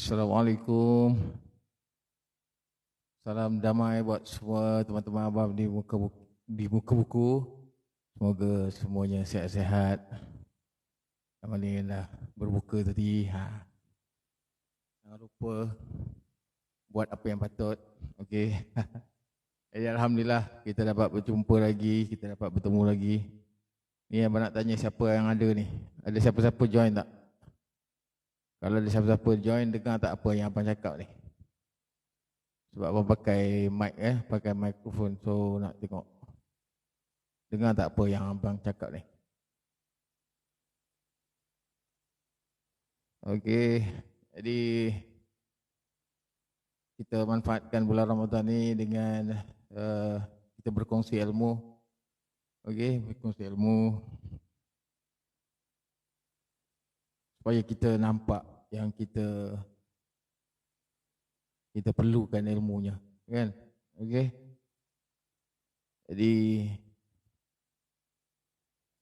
Assalamualaikum. Salam damai buat semua teman-teman abang di muka buku. Semoga semuanya sihat-sihat. Yang ni dah berbuka tadi. Jangan lupa buat apa yang patut. Okey. Jadi alhamdulillah kita dapat berjumpa lagi, kita dapat bertemu lagi. Ni abang nak tanya siapa yang ada ni. Ada siapa-siapa join tak? Kalau ada siapa-siapa join, dengar tak apa yang abang cakap ni? Sebab abang pakai mic pakai mikrofon, so nak tengok. Dengar tak apa yang abang cakap ni? Okey, jadi kita manfaatkan bulan Ramadan ni dengan kita berkongsi ilmu. Okey, berkongsi ilmu supaya kita nampak yang kita perlukan ilmunya, kan? Okey. Jadi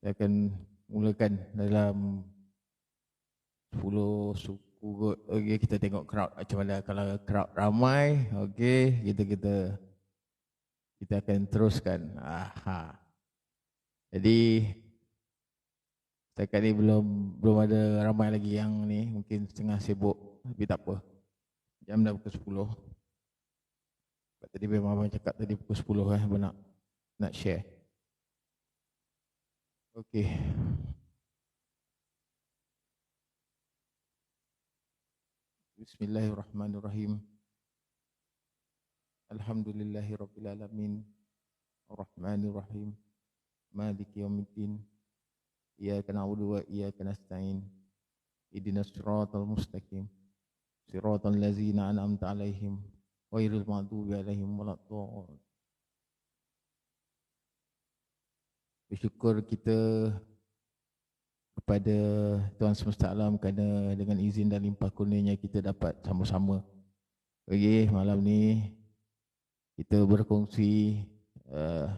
saya akan mulakan dalam 10 suku kot. Okey, kita tengok crowd macam mana. Kalau crowd ramai, okey, kita akan teruskan. Jadi setakat ni belum ada ramai lagi yang ni, mungkin setengah sibuk, tapi tak apa. Jam dah pukul 10. Tadi memang abang cakap tadi pukul 10 abang nak share. Okey. Bismillahirrahmanirrahim. Alhamdulillahirabbil alamin. Arrahmanirrahim. Maliki yaumiddin. Iyyaka na'budu wa iyyaka nasta'in. Ihdinas siratal mustaqim. Siratal ladzina an'amta 'alaihim ghairil maghdubi 'alaihim waladdallin. Bersyukur kita kepada Tuhan Semesta Alam kerana dengan izin dan limpah kurnianya kita dapat sama-sama. Okey, malam ni kita berkongsi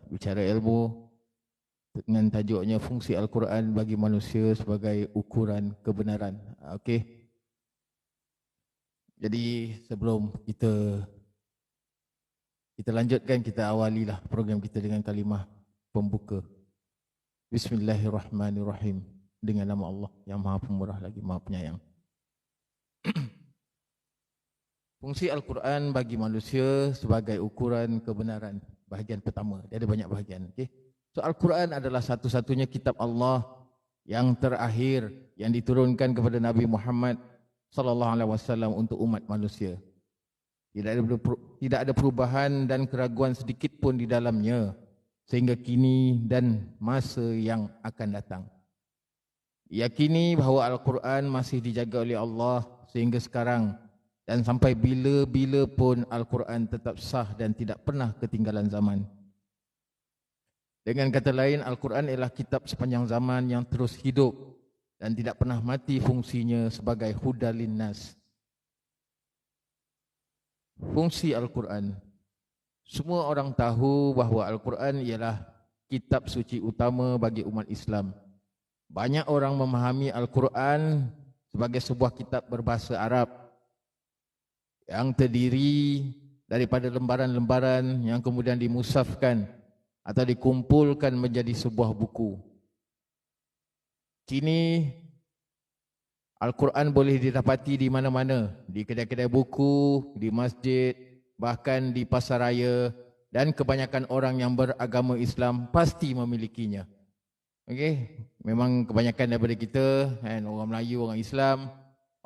bicara ilmu dengan tajuknya fungsi Al-Quran bagi manusia sebagai ukuran kebenaran. Okey. Jadi sebelum kita lanjutkan, kita awalilah program kita dengan kalimah pembuka. Bismillahirrahmanirrahim. Dengan nama Allah yang Maha Pemurah lagi Maha Penyayang. Fungsi Al-Quran bagi manusia sebagai ukuran kebenaran. Bahagian pertama. Dia ada banyak bahagian. Okay? So Al-Quran adalah satu-satunya kitab Allah yang terakhir yang diturunkan kepada Nabi Muhammad sallallahu alaihi wasallam untuk umat manusia. Tidak ada perubahan dan keraguan sedikit pun di dalamnya sehingga kini dan masa yang akan datang. Yakini bahawa Al-Quran masih dijaga oleh Allah sehingga sekarang dan sampai bila-bila pun Al-Quran tetap sah dan tidak pernah ketinggalan zaman. Dengan kata lain, Al-Quran ialah kitab sepanjang zaman yang terus hidup dan tidak pernah mati fungsinya sebagai hudal linnas. Fungsi Al-Quran. Semua orang tahu bahawa Al-Quran ialah kitab suci utama bagi umat Islam. Banyak orang memahami Al-Quran sebagai sebuah kitab berbahasa Arab yang terdiri daripada lembaran-lembaran yang kemudian dimusafkan atau dikumpulkan menjadi sebuah buku. Kini Al-Quran boleh didapati di mana-mana, di kedai-kedai buku, di masjid, bahkan di pasar raya, dan kebanyakan orang yang beragama Islam pasti memilikinya. Okey, memang kebanyakan daripada kita, orang Melayu, orang Islam,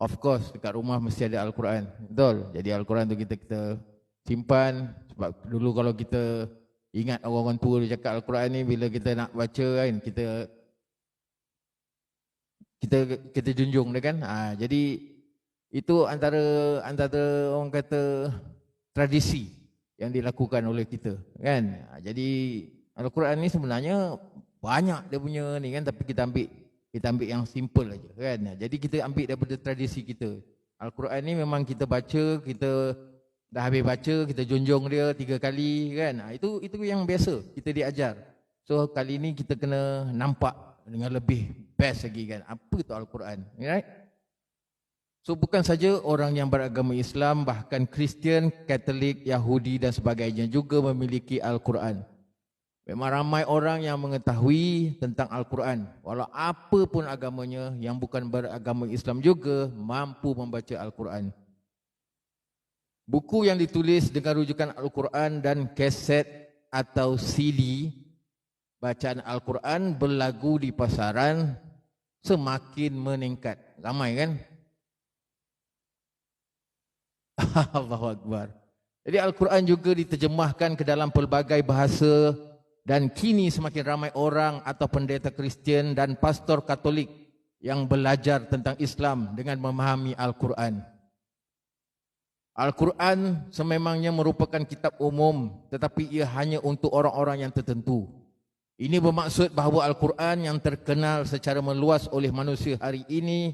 of course dekat rumah mesti ada Al-Quran. Betul? Jadi Al-Quran tu kita simpan, sebab dulu kalau kita ingat orang-orang tua dia cakap Al-Quran ni, bila kita nak baca kan, kita junjung dia kan. Jadi itu antara orang kata tradisi yang dilakukan oleh kita kan. Jadi Al-Quran ni sebenarnya banyak dia punya ni kan, tapi kita ambil yang simple aja kan. Jadi kita ambil daripada tradisi kita. Al-Quran ni memang kita baca, kita dah habis baca, kita junjung dia 3 kali kan. Itu yang biasa kita diajar. So kali ni kita kena nampak dengan lebih best lagi kan. Apa tu Al-Quran? Right? So bukan saja orang yang beragama Islam, bahkan Kristian, Katolik, Yahudi dan sebagainya juga memiliki Al-Quran. Memang ramai orang yang mengetahui tentang Al-Quran. Walau apa pun agamanya, yang bukan beragama Islam juga mampu membaca Al-Quran. Buku yang ditulis dengan rujukan Al-Quran dan kaset atau CD bacaan Al-Quran berlagu di pasaran semakin meningkat. Ramai kan? Allahu Akbar. Jadi Al-Quran juga diterjemahkan ke dalam pelbagai bahasa dan kini semakin ramai orang atau pendeta Kristian dan pastor Katolik yang belajar tentang Islam dengan memahami Al-Quran. Al-Quran sememangnya merupakan kitab umum, tetapi ia hanya untuk orang-orang yang tertentu. Ini bermaksud bahawa Al-Quran yang terkenal secara meluas oleh manusia hari ini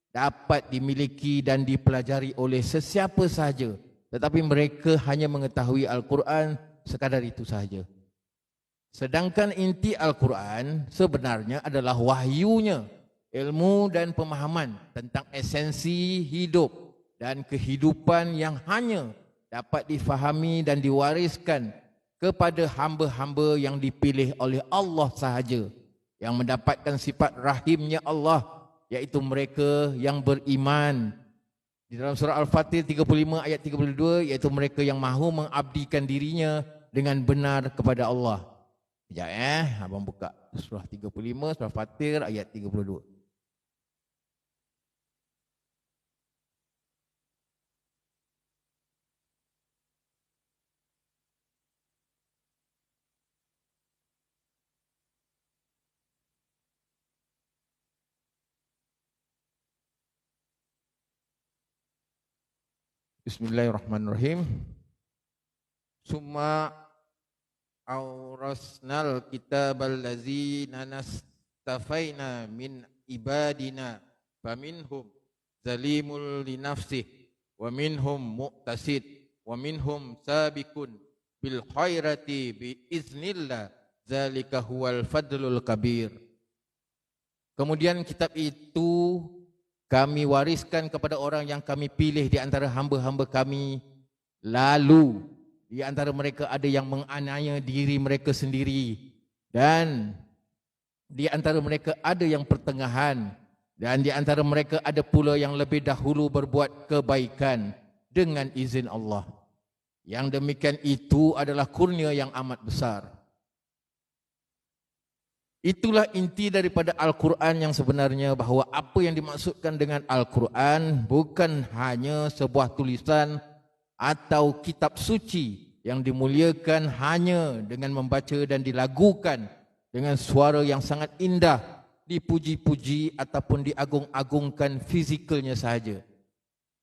dapat dimiliki dan dipelajari oleh sesiapa sahaja, tetapi mereka hanya mengetahui Al-Quran sekadar itu sahaja. Sedangkan inti Al-Quran sebenarnya adalah wahyunya, ilmu dan pemahaman tentang esensi hidup dan kehidupan yang hanya dapat difahami dan diwariskan kepada hamba-hamba yang dipilih oleh Allah sahaja, yang mendapatkan sifat rahimnya Allah, iaitu mereka yang beriman. Di dalam surah Al-Fatih 35 ayat 32, iaitu mereka yang mahu mengabdikan dirinya dengan benar kepada Allah. Sekejap abang buka surah 35, surah Fatir ayat 32. Bismillahirrahmanirrahim. Summa aurasnal kitabal ladzina nastafaina min ibadina faminhum zalimul linafsih wa minhum muqtasid wa minhum sabiqun bil khairati bi iznillah zalika huwal fadlul kabir. Kemudian kitab itu kami wariskan kepada orang yang kami pilih di antara hamba-hamba kami. Lalu di antara mereka ada yang menganiaya diri mereka sendiri, dan di antara mereka ada yang pertengahan, dan di antara mereka ada pula yang lebih dahulu berbuat kebaikan dengan izin Allah. Yang demikian itu adalah kurnia yang amat besar. Itulah inti daripada Al-Quran yang sebenarnya, bahawa apa yang dimaksudkan dengan Al-Quran bukan hanya sebuah tulisan atau kitab suci yang dimuliakan hanya dengan membaca dan dilagukan dengan suara yang sangat indah, dipuji-puji ataupun diagung-agungkan fizikalnya sahaja.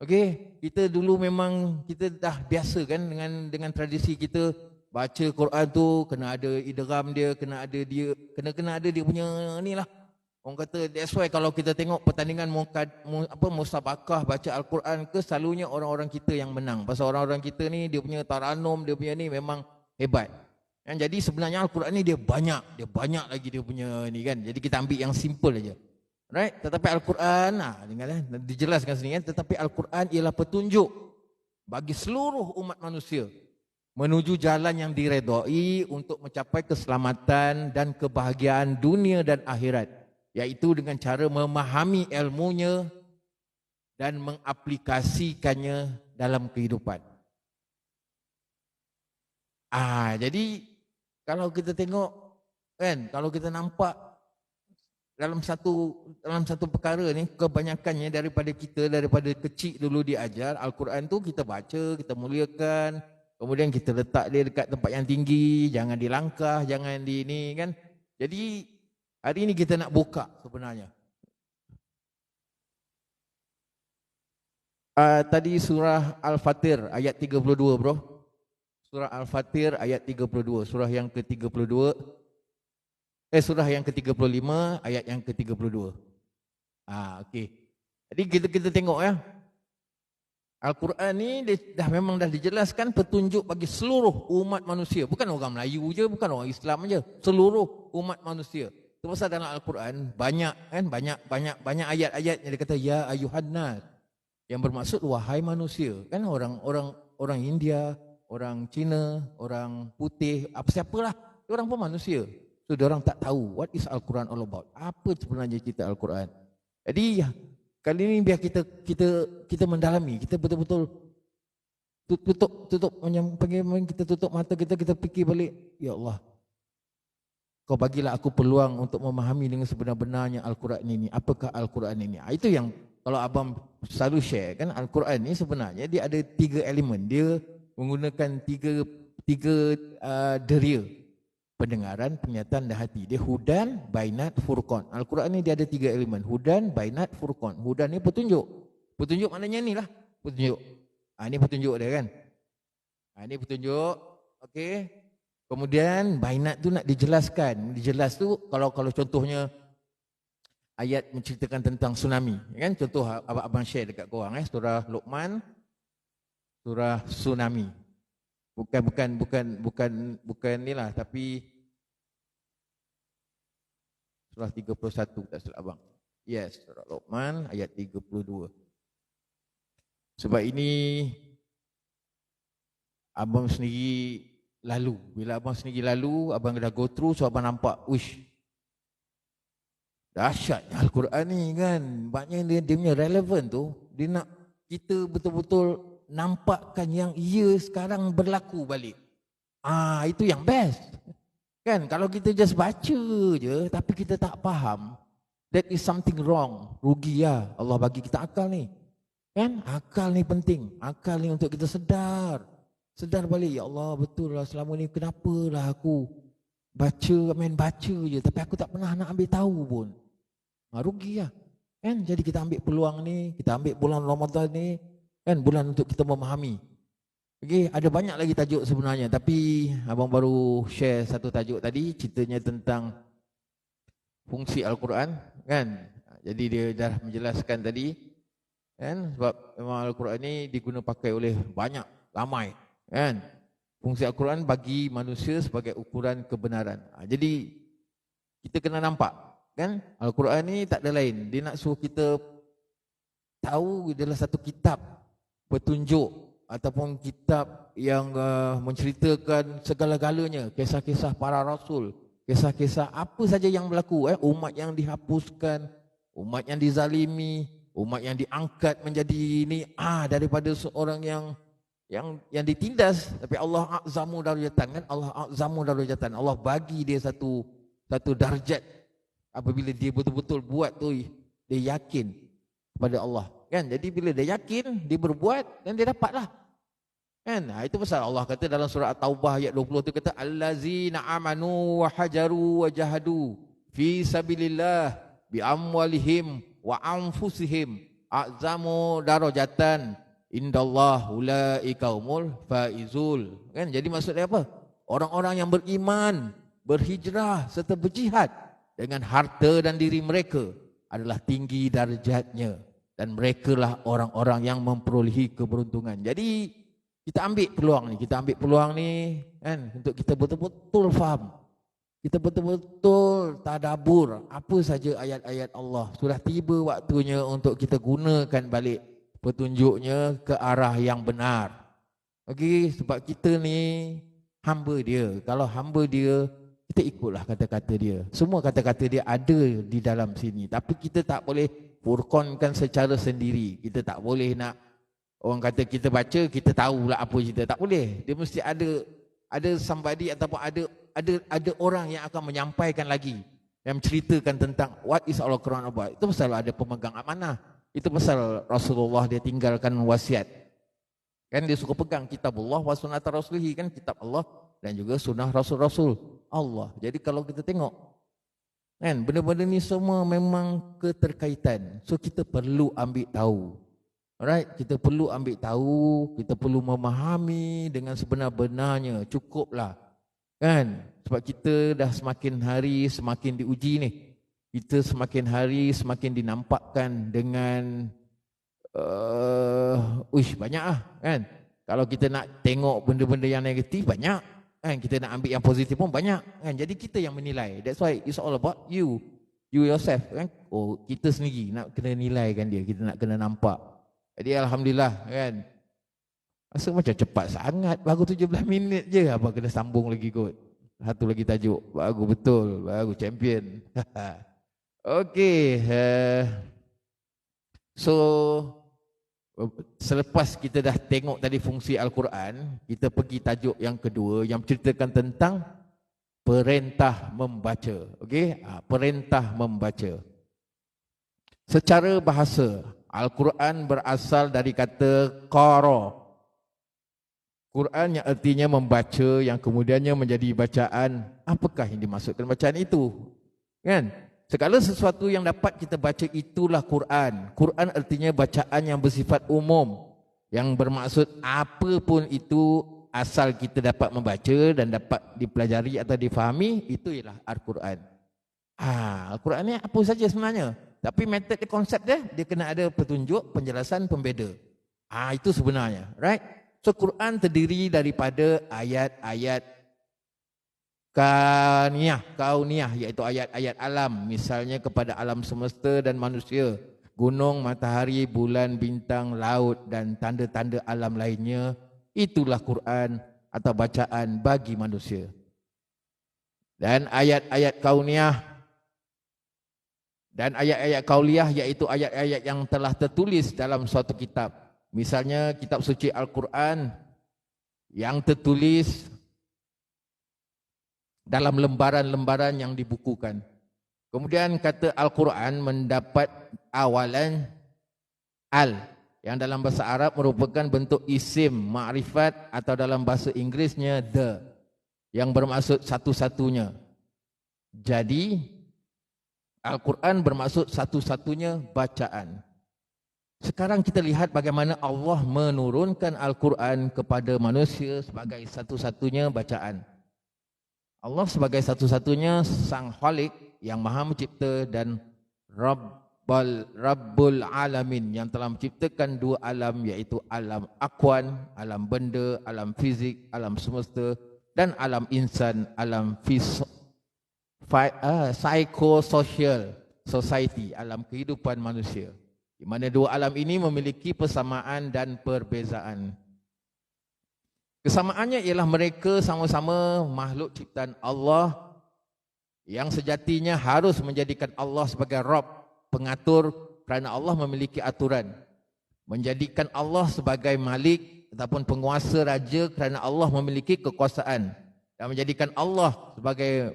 Okey, kita dulu memang kita dah biasa kan dengan tradisi kita. Baca Quran tu kena ada idgham dia, kena ada dia punya ni lah. Orang kata that's why kalau kita tengok pertandingan musabakah baca Al-Quran ke, selalunya orang-orang kita yang menang. Pasal orang-orang kita ni dia punya taranum, dia punya ni memang hebat. Jadi sebenarnya Al-Quran ni dia banyak lagi dia punya ni kan. Jadi kita ambil yang simple aja. Right? Tetapi Al-Quran, dijelaskan sini kan, tetapi Al-Quran ialah petunjuk bagi seluruh umat manusia menuju jalan yang diredai untuk mencapai keselamatan dan kebahagiaan dunia dan akhirat, iaitu dengan cara memahami ilmunya dan mengaplikasikannya dalam kehidupan. Jadi kalau kita tengok kan, kalau kita nampak dalam satu perkara ni, kebanyakannya daripada kecil dulu diajar Al-Quran tu kita baca, kita muliakan. Kemudian kita letak dia dekat tempat yang tinggi, jangan dilangkah, jangan di ni kan. Jadi hari ini kita nak buka sebenarnya. Tadi surah Al-Fatir ayat 32 bro. Surah Al-Fatir ayat 32, surah yang ke-32. Surah yang ke-35 ayat yang ke-32. Okey. Jadi kita tengok ya. Al-Quran ni memang dah dijelaskan petunjuk bagi seluruh umat manusia. Bukan orang Melayu je, bukan orang Islam je. Seluruh umat manusia. Itu pasal dalam Al-Quran banyak ayat-ayat yang dia kata ya ayuhan nas. Yang bermaksud wahai manusia. Kan orang India, orang Cina, orang putih, apa siapalah, orang pun manusia. So orang tak tahu what is Al-Quran all about. Apa sebenarnya cerita Al-Quran. Jadi kali ini biar kita mendalami, kita betul-betul tutup kita tutup mata kita fikir balik, ya Allah. Kau bagilah aku peluang untuk memahami dengan sebenar-benarnya Al-Quran ini. Apakah Al-Quran ini? Itu yang kalau abang selalu share kan, Al-Quran ini sebenarnya dia ada 3 elemen. Dia menggunakan tiga deria. Pendengaran, penglihatan dan hati. Dia hudan, bainat, furqan. Al-Quran ini dia ada 3 elemen. Hudan, bainat, furqan. Hudan ni petunjuk. Petunjuk maknanya ni lah. Petunjuk. Ini petunjuk dia kan. Ini petunjuk. Okey. Kemudian bainat tu nak dijelaskan. Dijelas tu kalau contohnya ayat menceritakan tentang tsunami, kan? Contoh abang share dekat korang surah Luqman, surah tsunami. Bukan ni lah, tapi surah 31 tak silap abang. Yes, surah Luqman ayat 32. Sebab ini abang sendiri lalu. Bila abang sendiri lalu, abang dah go through, so abang nampak, wish, dahsyatnya Al-Quran ni kan. Maknanya dia punya relevan tu, dia nak kita betul-betul nampakkan yang ia sekarang berlaku balik. Itu yang best. Kan, kalau kita just baca je, tapi kita tak faham, that is something wrong. Rugi lah. Allah bagi kita akal ni. Kan, akal ni penting. Akal ni untuk kita sedar balik, ya Allah betul lah selama ni kenapalah aku main baca je tapi aku tak pernah nak ambil tahu pun. Rugi lah kan. Jadi kita ambil peluang ni, kita ambil bulan Ramadan ni kan, bulan untuk kita memahami. Okay, ada banyak lagi tajuk sebenarnya, tapi abang baru share satu tajuk tadi, ceritanya tentang fungsi Al-Quran kan. Jadi dia dah menjelaskan tadi kan, sebab memang Al-Quran ni diguna pakai oleh ramai kan. Fungsi Al-Quran bagi manusia sebagai ukuran kebenaran. Jadi kita kena nampak kan, Al-Quran ni tak ada lain. Dia nak suruh kita tahu dia adalah satu kitab petunjuk ataupun kitab yang menceritakan segala-galanya, kisah-kisah para rasul, kisah-kisah apa saja yang berlaku, umat yang dihapuskan, umat yang dizalimi, umat yang diangkat menjadi ini daripada seorang yang ditindas, tapi Allah a'zamu darajatan kan. Allah a'zamu darajatan. Allah bagi dia satu darjat apabila dia betul-betul buat tu, dia yakin kepada Allah kan. Jadi bila dia yakin, dia berbuat dan dia dapatlah kan. Itu pasal Allah kata dalam surah At-Taubah ayat 20 tu kata, allazina amanu wa hajaru wa jahadu fi sabilillah bi amwalihim wa anfusihim a'zamu darajatan indallah ulaika humul faizul kan. Jadi maksudnya apa? Orang-orang yang beriman, berhijrah serta berjihad dengan harta dan diri mereka adalah tinggi darjatnya, dan merekalah orang-orang yang memperolehi keberuntungan. Jadi kita ambil peluang ni kan, untuk kita betul-betul faham, kita betul-betul tadabbur apa saja ayat-ayat Allah. Sudah tiba waktunya untuk kita gunakan balik petunjuknya ke arah yang benar. Okey, sebab kita ni hamba dia. Kalau hamba dia, kita ikutlah kata-kata dia. Semua kata-kata dia ada di dalam sini. Tapi kita tak boleh furqankan secara sendiri. Kita tak boleh nak orang kata kita baca, kita tahulah apa cerita. Tak boleh. Dia mesti ada somebody ataupun ada orang yang akan menyampaikan lagi, yang menceritakan tentang what is Al-Quran about. Itu pasal ada pemegang amanah. Itu pasal Rasulullah dia tinggalkan wasiat. Kan dia suka pegang kitabullah wa sunnat rasulihi, kan, kitab Allah dan juga sunnah rasul-rasul Allah. Jadi kalau kita tengok kan, benda-benda ni semua memang keterkaitan. So kita perlu ambil tahu. Alright, kita perlu ambil tahu, kita perlu memahami dengan sebenar-benarnya. Cukuplah. Kan? Sebab kita dah semakin hari semakin diuji ni. Kita semakin hari semakin dinampakkan dengan banyak kan. Kalau kita nak tengok benda-benda yang negatif banyak kan, kita nak ambil yang positif pun banyak kan. Jadi kita yang menilai. That's why it's all about you yourself kan. Kita sendiri nak kena nilaikan dia, kita nak kena nampak Jadi alhamdulillah kan. Rasa macam cepat sangat, baru 17 minit je apa kena sambung lagi kot. Satu lagi tajuk, baru betul, baru champion. Okey, so selepas kita dah tengok tadi fungsi Al-Quran, kita pergi tajuk yang kedua yang menceritakan tentang perintah membaca. Okey, perintah membaca. Secara bahasa, Al-Quran berasal dari kata qara. Quran yang artinya membaca, yang kemudiannya menjadi bacaan. Apakah yang dimaksudkan bacaan itu? Kan? Segala sesuatu yang dapat kita baca itulah Quran. Quran artinya bacaan yang bersifat umum, yang bermaksud apa pun itu, asal kita dapat membaca dan dapat dipelajari atau difahami, itu ialah Al-Quran. Al-Quran ni apa saja sebenarnya, tapi metod dia, konsep dia kena ada petunjuk, penjelasan, pembeda. Itu sebenarnya, right? So Quran terdiri daripada ayat-ayat kauniyah, iaitu ayat-ayat alam, misalnya kepada alam semesta dan manusia, gunung, matahari, bulan, bintang, laut dan tanda-tanda alam lainnya. Itulah Quran atau bacaan bagi manusia. Dan ayat-ayat kauniyah dan ayat-ayat kauliyah, iaitu ayat-ayat yang telah tertulis dalam suatu kitab. Misalnya kitab suci Al-Quran yang tertulis dalam lembaran-lembaran yang dibukukan. Kemudian kata Al-Quran mendapat awalan al, yang dalam bahasa Arab merupakan bentuk isim ma'rifat, atau dalam bahasa Inggerisnya the, yang bermaksud satu-satunya. Jadi Al-Quran bermaksud satu-satunya bacaan. Sekarang kita lihat bagaimana Allah menurunkan Al-Quran kepada manusia sebagai satu-satunya bacaan. Allah sebagai satu-satunya Sang Khalik yang Maha Mencipta dan Rabbul Alamin yang telah menciptakan dua alam, iaitu alam akwan, alam benda, alam fizik, alam semesta, dan alam insan, alam psychosocial society, alam kehidupan manusia. Di mana dua alam ini memiliki persamaan dan perbezaan. Kesamaannya ialah mereka sama-sama makhluk ciptaan Allah yang sejatinya harus menjadikan Allah sebagai Rabb, pengatur, kerana Allah memiliki aturan. Menjadikan Allah sebagai Malik ataupun penguasa raja kerana Allah memiliki kekuasaan. Dan menjadikan Allah sebagai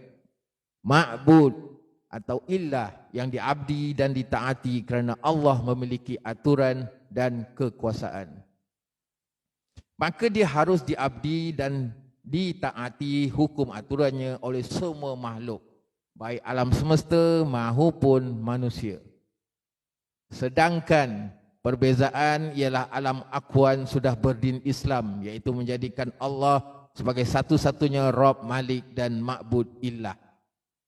Ma'bud atau ilah yang diabdi dan ditaati kerana Allah memiliki aturan dan kekuasaan. Maka dia harus diabdi dan ditaati hukum aturannya oleh semua makhluk, baik alam semesta maupun manusia. Sedangkan perbezaan ialah alam akwan sudah berdin Islam, iaitu menjadikan Allah sebagai satu-satunya Rabb, Malik dan Ma'bud ilah.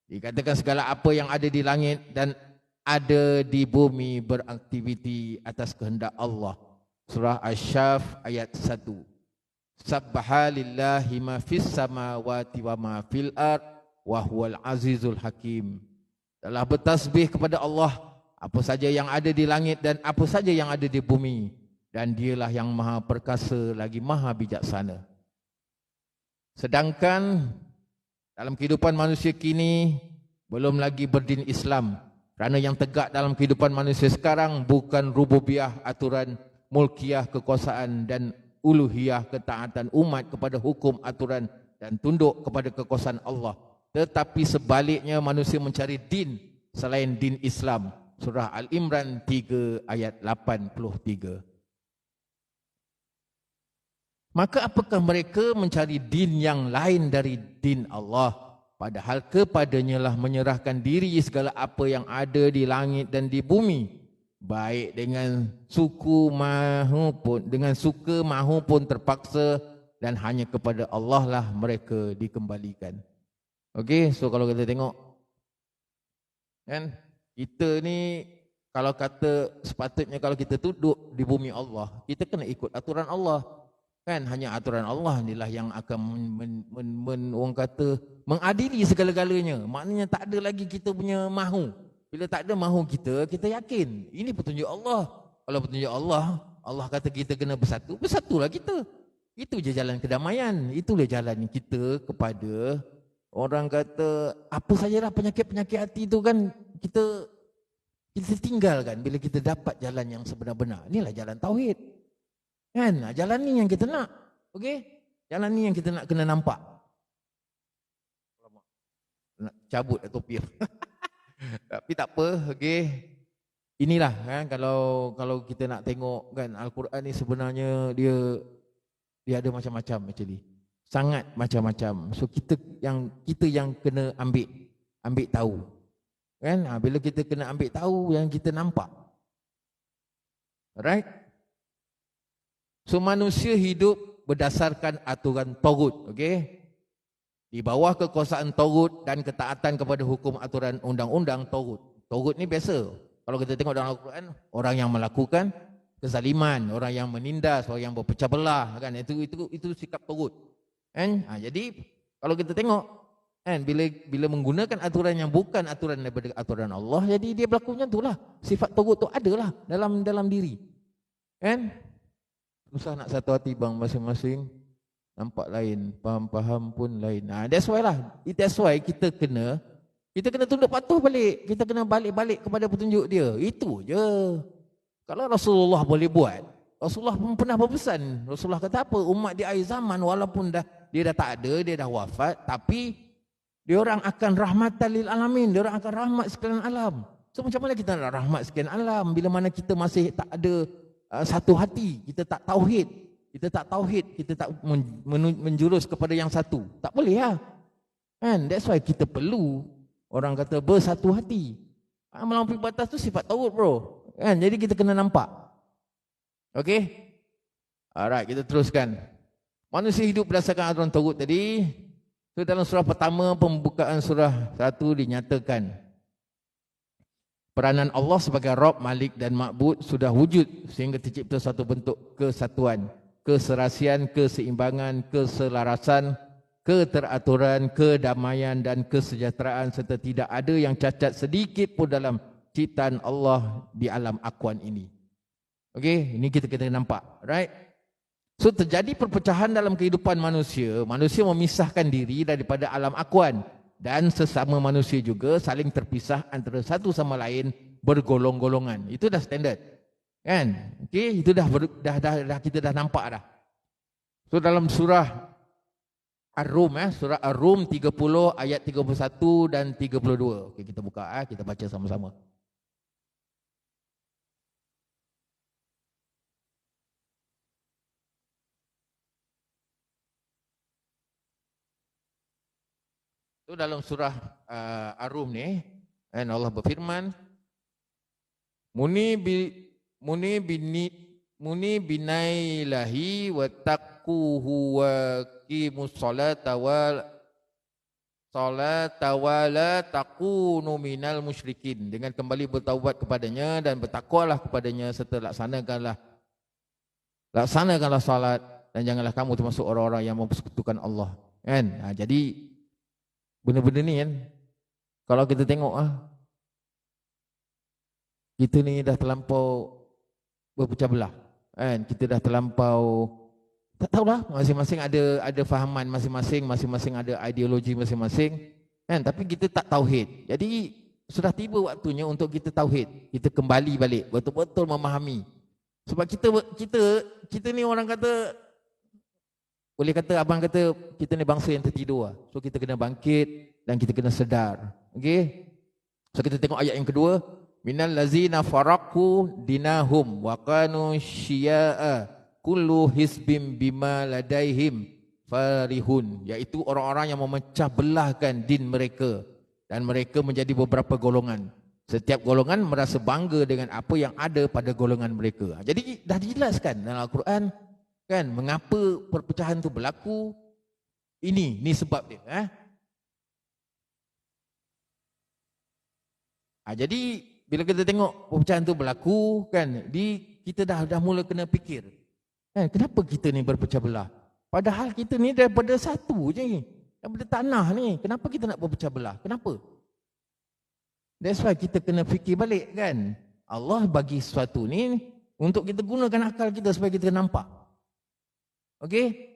Dikatakan segala apa yang ada di langit dan ada di bumi beraktiviti atas kehendak Allah. Surah Asy-Syaf ayat 1. Sabbaha lillahi ma fis samawati wa ma fil ard wa huwal azizul hakim. Telah bertasbih kepada Allah apa saja yang ada di langit dan apa saja yang ada di bumi, dan dialah yang maha perkasa lagi maha bijaksana. Sedangkan dalam kehidupan manusia kini belum lagi berdin Islam, kerana yang tegak dalam kehidupan manusia sekarang bukan rububiyah, aturan, mulkiyah, kekuasaan dan uluhiyah, ketaatan umat kepada hukum, aturan dan tunduk kepada kekuasaan Allah. Tetapi sebaliknya manusia mencari din selain din Islam. Surah Al-Imran 3 ayat 83. Maka apakah mereka mencari din yang lain dari din Allah, padahal kepadanya lah menyerahkan diri segala apa yang ada di langit dan di bumi, baik dengan suka maupun terpaksa, dan hanya kepada Allah lah mereka dikembalikan. Okey, so kalau kita tengok kan, kita ni kalau kata sepatutnya kalau kita duduk di bumi Allah, kita kena ikut aturan Allah. Kan hanya aturan Allah inilah yang akan orang kata mengadili segala-galanya. Maknanya tak ada lagi kita punya mahu. Bila tak ada mahu kita yakin ini petunjuk Allah. Kalau petunjuk Allah, Allah kata kita kena bersatu, bersatulah kita. Itu je jalan kedamaian. Itulah jalan kita kepada orang kata apa sajalah penyakit-penyakit hati tu kan kita tinggalkan bila kita dapat jalan yang sebenar-benar. Inilah jalan tauhid. Kan? Jalan ni yang kita nak. Okey? Jalan ni yang kita nak kena nampak. Nak cabut topi. Tapi tak apa, okey. Inilah kan kalau kita nak tengok kan Al-Quran ni sebenarnya dia ada macam-macam actually. Sangat macam-macam. So kita yang kena ambil tahu. Kan? Bila kita kena ambil tahu yang kita nampak. Alright? So manusia hidup berdasarkan aturan Taghut, okey? Di bawah kekuasaan Taghut dan ketaatan kepada hukum aturan undang-undang Taghut. Taghut ni biasa. Kalau kita tengok dalam Al-Quran, orang yang melakukan kezaliman, orang yang menindas, orang yang berpecah belah, kan? Itu sikap Taghut. Kan? Jadi kalau kita tengok, kan, bila menggunakan aturan yang bukan aturan daripada aturan Allah, jadi dia berlaku macam itulah. Sifat Taghut tu adalah dalam diri. Kan? Susah nak satu hati bang, masing-masing nampak lain, faham-faham pun lain. That's why lah. That's why kita kena tunduk patuh balik. Kita kena balik-balik kepada petunjuk dia. Itu je. Kalau Rasulullah boleh buat, Rasulullah pun pernah berpesan. Rasulullah kata apa? Umat di akhir zaman walaupun dia dah tak ada, dia dah wafat, tapi dia orang akan rahmatan lil alamin. Dia orang akan rahmat sekalian alam. So macam mana kita nak rahmat sekalian alam bila mana kita masih tak ada satu hati, kita tak tauhid. Kita tak menjurus kepada yang satu. Tak boleh lah. Kan? That's why kita perlu orang kata bersatu hati. Melampaui batas tu sifat Taghut bro. Kan? Jadi kita kena nampak. Okey? Alright, kita teruskan. Manusia hidup berdasarkan aturan Taghut tadi. So dalam surah pertama, pembukaan surah 1 dinyatakan peranan Allah sebagai Rabb, Malik dan Ma'bud sudah wujud sehingga tercipta satu bentuk kesatuan, keserasian, keseimbangan, keselarasan, keteraturan, kedamaian dan kesejahteraan serta tidak ada yang cacat sedikit pun dalam ciptaan Allah di alam akuan ini. Okey, ini kita nampak, right? So terjadi perpecahan dalam kehidupan manusia. Manusia memisahkan diri daripada alam akuan dan sesama manusia juga saling terpisah antara satu sama lain bergolong-golongan. Itu dah standard. Kan? Okey, itu dah kita dah nampak dah. So dalam surah Ar-Rum surah Ar-Rum 30 ayat 31 dan 32. Okey, kita buka kita baca sama-sama. So dalam surah Ar-Rum ni, Allah berfirman, Muni binailahi wa taquhu wa qimus salata wa la takunu minal musyrikin. Dengan kembali bertaubat kepadanya dan bertakwalah kepadanya serta laksanakanlah salat dan janganlah kamu termasuk orang-orang yang mempersekutukan Allah. Kan? Jadi benda-benda ni kan, kalau kita tengok kita ni dah terlampau berpecah belah. Kan? Kita dah terlampau, tak tahulah, masing-masing ada fahaman masing-masing ada ideologi masing-masing. Kan? Tapi kita tak tauhid. Jadi sudah tiba waktunya untuk kita tauhid. Kita kembali balik, betul-betul memahami. Sebab kita ni orang kata, boleh kata, abang kata, kita ni bangsa yang tertidur. So kita kena bangkit dan kita kena sedar. Okey? So kita tengok ayat yang kedua. Minal lazina faraqu dinahum wa kanu syia'a kullu hisbim bima ladaihim farihun. Iaitu orang-orang yang memecah belahkan din mereka dan mereka menjadi beberapa golongan. Setiap golongan merasa bangga dengan apa yang ada pada golongan mereka. Jadi dah dijelaskan dalam Al-Quran, kan, mengapa perpecahan itu berlaku? Ini sebab dia. Jadi bila kita tengok perpecahan itu berlaku, kan, kita dah mula kena fikir, kenapa kita ni berpecah belah? Padahal kita ni daripada satu je, daripada tanah ni. Kenapa kita nak berpecah belah? Kenapa? That's why kita kena fikir balik, kan. Allah bagi sesuatu ni Untuk kita gunakan akal kita supaya kita nampak. Okey?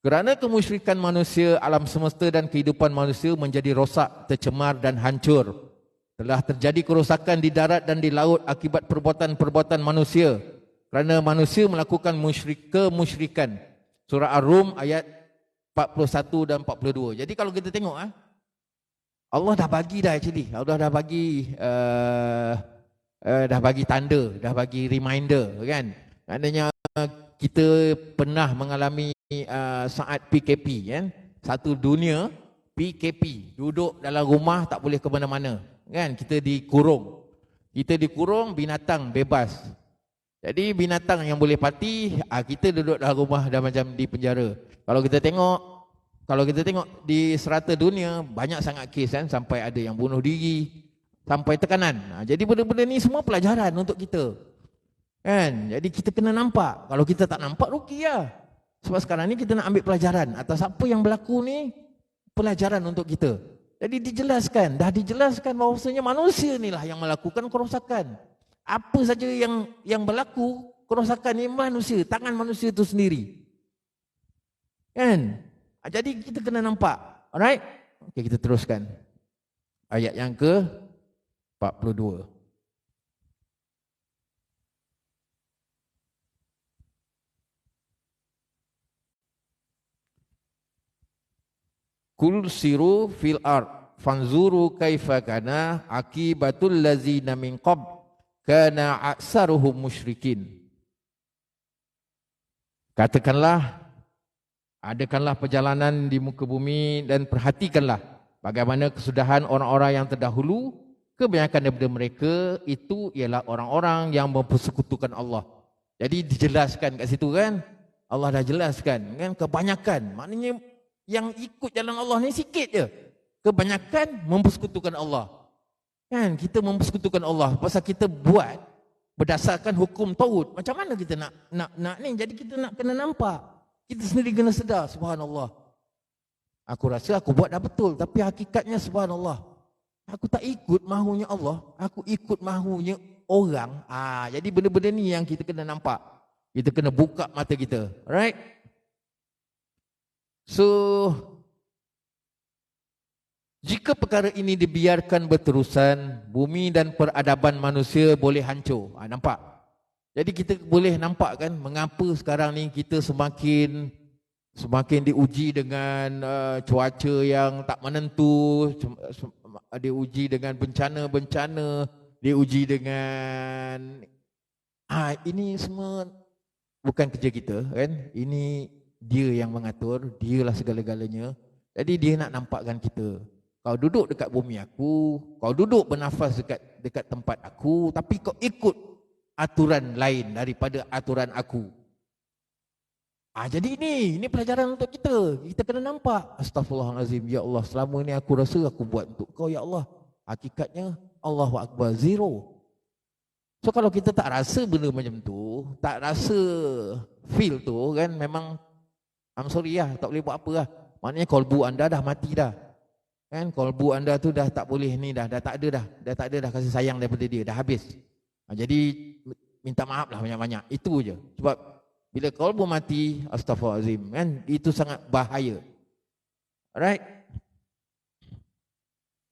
Kerana kemusyrikan manusia, alam semesta dan kehidupan manusia menjadi rosak, tercemar dan hancur. Telah terjadi kerosakan di darat dan di laut akibat perbuatan-perbuatan manusia. Kerana manusia melakukan kemusyrikan. Surah Ar-Rum ayat 41 dan 42. Jadi kalau kita tengok, Allah dah bagi dah actually. Allah dah bagi dah bagi tanda, dah bagi reminder kan. Maknanya kita pernah mengalami saat PKP kan. Satu dunia PKP, duduk dalam rumah tak boleh ke mana-mana kan. Kita dikurung. Kita dikurung, binatang bebas. Jadi binatang yang boleh parti, kita duduk dalam rumah dah macam di penjara. Kalau kita tengok di serata dunia banyak sangat kes kan, sampai ada yang bunuh diri, sampai tekanan. Jadi benda-benda ni semua pelajaran untuk kita. Kan? Jadi kita kena nampak. Kalau kita tak nampak rugi lah. Sebab sekarang ni kita nak ambil pelajaran atas apa yang berlaku ni, pelajaran untuk kita. Jadi dah dijelaskan bahawasanya manusia inilah yang melakukan kerosakan. Apa saja yang berlaku kerosakan ni manusia, tangan manusia itu sendiri. Kan? Jadi kita kena nampak. Alright? Okey, kita teruskan. Ayat yang ke 42. Kul siru fil ard fanzuru kaifa kana akibatul ladzina min qabl kana aksaruhum musyrikin. Katakanlah, adakanlah perjalanan di muka bumi dan perhatikanlah bagaimana kesudahan orang-orang yang terdahulu. Kebanyakan daripada mereka itu ialah orang-orang yang mempersekutukan Allah. Jadi dijelaskan kat situ kan, Allah dah jelaskan kan, kebanyakan maknanya yang ikut jalan Allah ni sikit je. Kebanyakan mempersekutukan Allah. Kan kita mempersekutukan Allah pasal kita buat berdasarkan hukum taut. Macam mana kita nak ni? Jadi kita nak kena nampak. Kita sendiri kena sedar, subhanallah. Aku rasa aku buat dah betul, tapi hakikatnya subhanallah, aku tak ikut mahunya Allah, aku ikut mahunya orang. Jadi benda-benda ni yang kita kena nampak. Kita kena buka mata kita. Alright? So, jika perkara ini dibiarkan berterusan, bumi dan peradaban manusia boleh hancur. Nampak? Jadi kita boleh nampak kan mengapa sekarang ni kita semakin diuji dengan cuaca yang tak menentu, diuji dengan bencana-bencana, diuji dengan ini semua bukan kerja kita kan. Ini dia yang mengatur, dialah segala-galanya. Jadi dia nak nampakkan kita. Kau duduk dekat bumi aku, kau duduk bernafas dekat tempat aku, tapi kau ikut aturan lain daripada aturan aku. Jadi ini pelajaran untuk kita. Kita kena nampak. Astaghfirullahalazim, ya Allah, selama ni aku rasa aku buat untuk kau ya Allah. Hakikatnya Allahu Akbar, zero. So kalau kita tak rasa benda macam tu, tak rasa feel tu kan, memang I'm sorry lah, tak boleh buat apa lah. Maknanya kolbu anda dah mati dah. Kan kolbu anda tu dah tak boleh ni dah tak ada dah kasih sayang daripada dia, dah habis. Jadi minta maaf lah banyak-banyak. Itu je. Sebab bila kolbu mati, astaghfirullahalazim kan, itu sangat bahaya. Alright?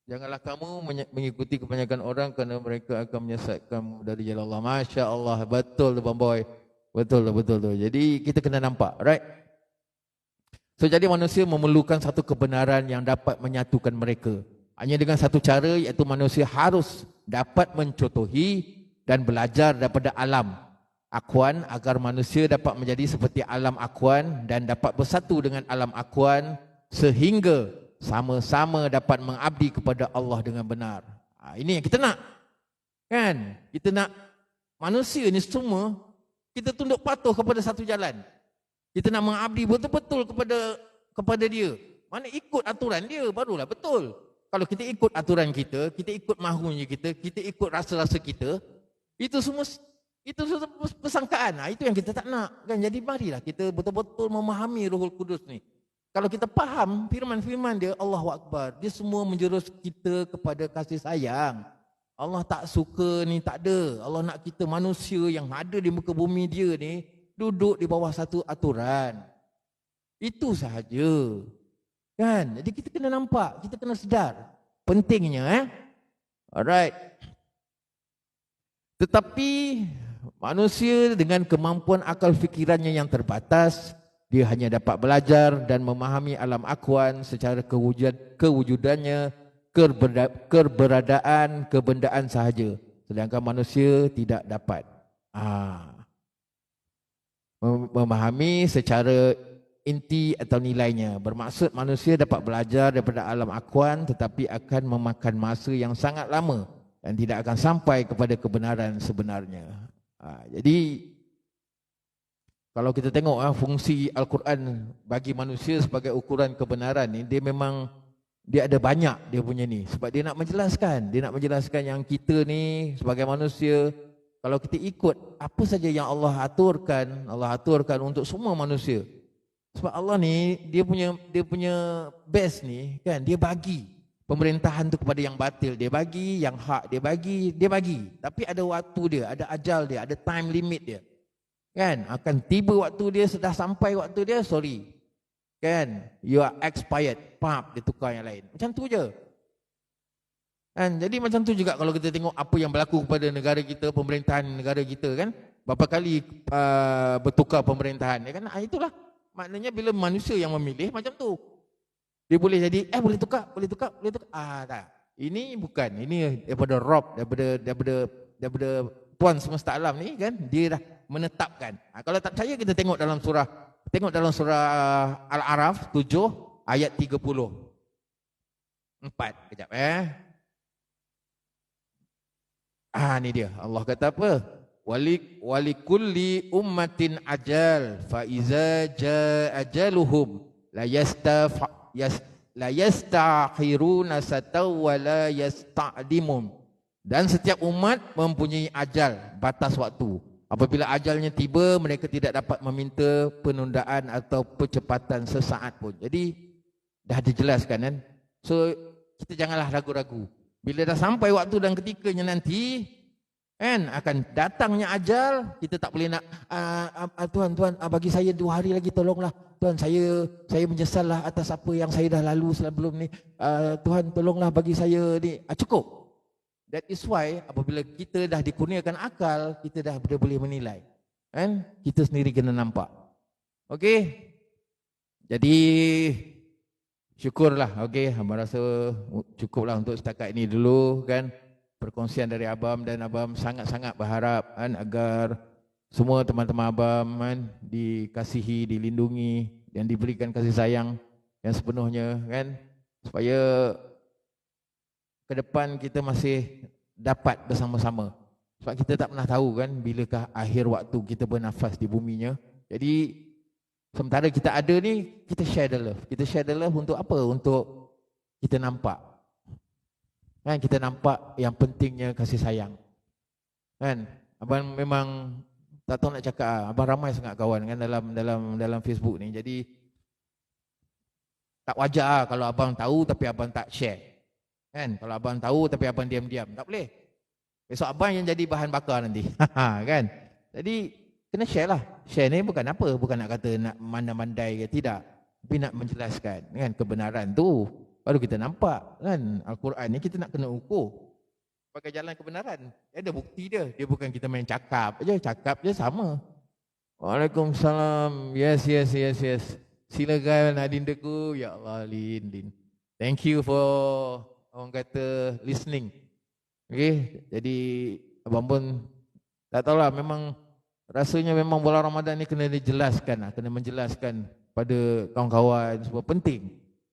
Janganlah kamu mengikuti kebanyakan orang kerana mereka akan menyesatkan dari jalan Allah. Masya Allah, betul tu Bang Boy. Betul tu. Jadi kita kena nampak, right? So jadi manusia memerlukan satu kebenaran yang dapat menyatukan mereka. Hanya dengan satu cara, iaitu manusia harus dapat mencontohi dan belajar daripada alam akuan agar manusia dapat menjadi seperti alam akuan dan dapat bersatu dengan alam akuan sehingga sama-sama dapat mengabdi kepada Allah dengan benar. Ini yang kita nak. Kan? Kita nak manusia ni semua kita tunduk patuh kepada satu jalan. Kita nak mengabdi betul-betul kepada dia. Mana ikut aturan dia barulah betul. Kalau kita ikut aturan kita, kita ikut mahunya kita ikut rasa-rasa kita, itu semua persangkaan. Itu yang kita tak nak. Kan? Jadi marilah kita betul-betul memahami Ruhul Kudus ni. Kalau kita faham firman-firman dia, Allahu Akbar, dia semua menjurus kita kepada kasih sayang. Allah tak suka ni, tak ada. Allah nak kita manusia yang ada di muka bumi dia ni duduk di bawah satu aturan. Itu sahaja. Kan? Jadi kita kena nampak, kita kena sedar pentingnya. Alright. Tetapi manusia dengan kemampuan akal fikirannya yang terbatas, dia hanya dapat belajar dan memahami alam akwaan secara kewujudannya, keberadaan, kebendaan sahaja. Sedangkan manusia tidak dapat memahami secara inti atau nilainya. Bermaksud manusia dapat belajar daripada alam akwaan tetapi akan memakan masa yang sangat lama dan tidak akan sampai kepada kebenaran sebenarnya. Jadi kalau kita tengok fungsi Al-Quran bagi manusia sebagai ukuran kebenaran ni, dia ada banyak dia punya ni. Sebab dia nak menjelaskan yang kita ni sebagai manusia, kalau kita ikut apa saja yang Allah aturkan untuk semua manusia. Sebab Allah ni dia punya best ni kan, dia bagi pemerintahan tu kepada yang batil, dia bagi yang hak, dia bagi. Tapi ada waktu dia, ada ajal dia, ada time limit dia. Kan, akan tiba waktu dia, sudah sampai waktu dia, sorry. Kan, you are expired, dia tukar yang lain. Macam tu je. Kan, jadi macam tu juga kalau kita tengok apa yang berlaku kepada negara kita, pemerintahan negara kita kan, berapa kali bertukar pemerintahan ya kan. Itulah maknanya bila manusia yang memilih macam tu. Dia boleh jadi boleh tukar. Tak. Ini bukan. Ini daripada Rob, daripada Tuhan semesta alam ni kan, dia dah menetapkan. Kalau tak percaya kita tengok dalam surah Al-A'raf 7 ayat 34. Kejap ni dia. Allah kata apa? Walikulli ummatin ajal fa iza jaa ajaluhum la yastakhiruna sataw wa la yasta'dimun. Dan setiap umat mempunyai ajal, batas waktu. Apabila ajalnya tiba, mereka tidak dapat meminta penundaan atau percepatan sesaat pun. Jadi dah dijelaskan kan. So kita janganlah ragu-ragu. Bila dah sampai waktu dan ketikanya nanti kan, akan datangnya ajal, kita tak boleh nak Tuhan bagi saya 2 hari lagi tolonglah. Tuhan saya menyesallah atas apa yang saya dah lalu sebelum ni. Tuhan tolonglah bagi saya ni. Cukup. That is why apabila kita dah dikurniakan akal, kita dah boleh menilai. Kan? Kita sendiri kena nampak. Okey. Jadi syukurlah. Okey, hamba rasa cukuplah untuk setakat ini dulu kan. Perkongsian dari Abang, dan Abang sangat-sangat berharap kan, agar semua teman-teman Abang kan, dikasihi, dilindungi dan diberikan kasih sayang yang sepenuhnya kan, supaya ke depan kita masih dapat bersama-sama. Sebab kita tak pernah tahu kan bilakah akhir waktu kita bernafas di buminya. Jadi sementara kita ada ni, kita share the love. Kita share the love untuk apa? Untuk kita nampak. Kan, kita nampak yang pentingnya kasih sayang. Kan, Abang memang tak tahu nak cakap. Abang ramai sangat kawan kan dalam Facebook ni. Jadi tak wajar kalau abang tahu tapi abang tak share. Kan, kalau abang tahu tapi abang diam-diam, tak boleh. Besok abang yang jadi bahan bakar nanti. Kan? Jadi kena share lah. Share ni bukan apa, bukan nak kata nak mandai-mandai ke, tidak. Tapi nak menjelaskan kan kebenaran tu. Baru kita nampak kan, Al-Quran ni kita nak kena ukur pakai jalan kebenaran. Ada bukti dia. Dia bukan kita main cakap je sama. Waalaikumsalam. Yes. Silakan adindaku. Ya Allah, Lin. Thank you for orang kata listening. Okay, jadi abang pun tak tahulah, memang rasanya memang bulan Ramadan ni kena dijelaskan, kena menjelaskan pada kawan-kawan sebab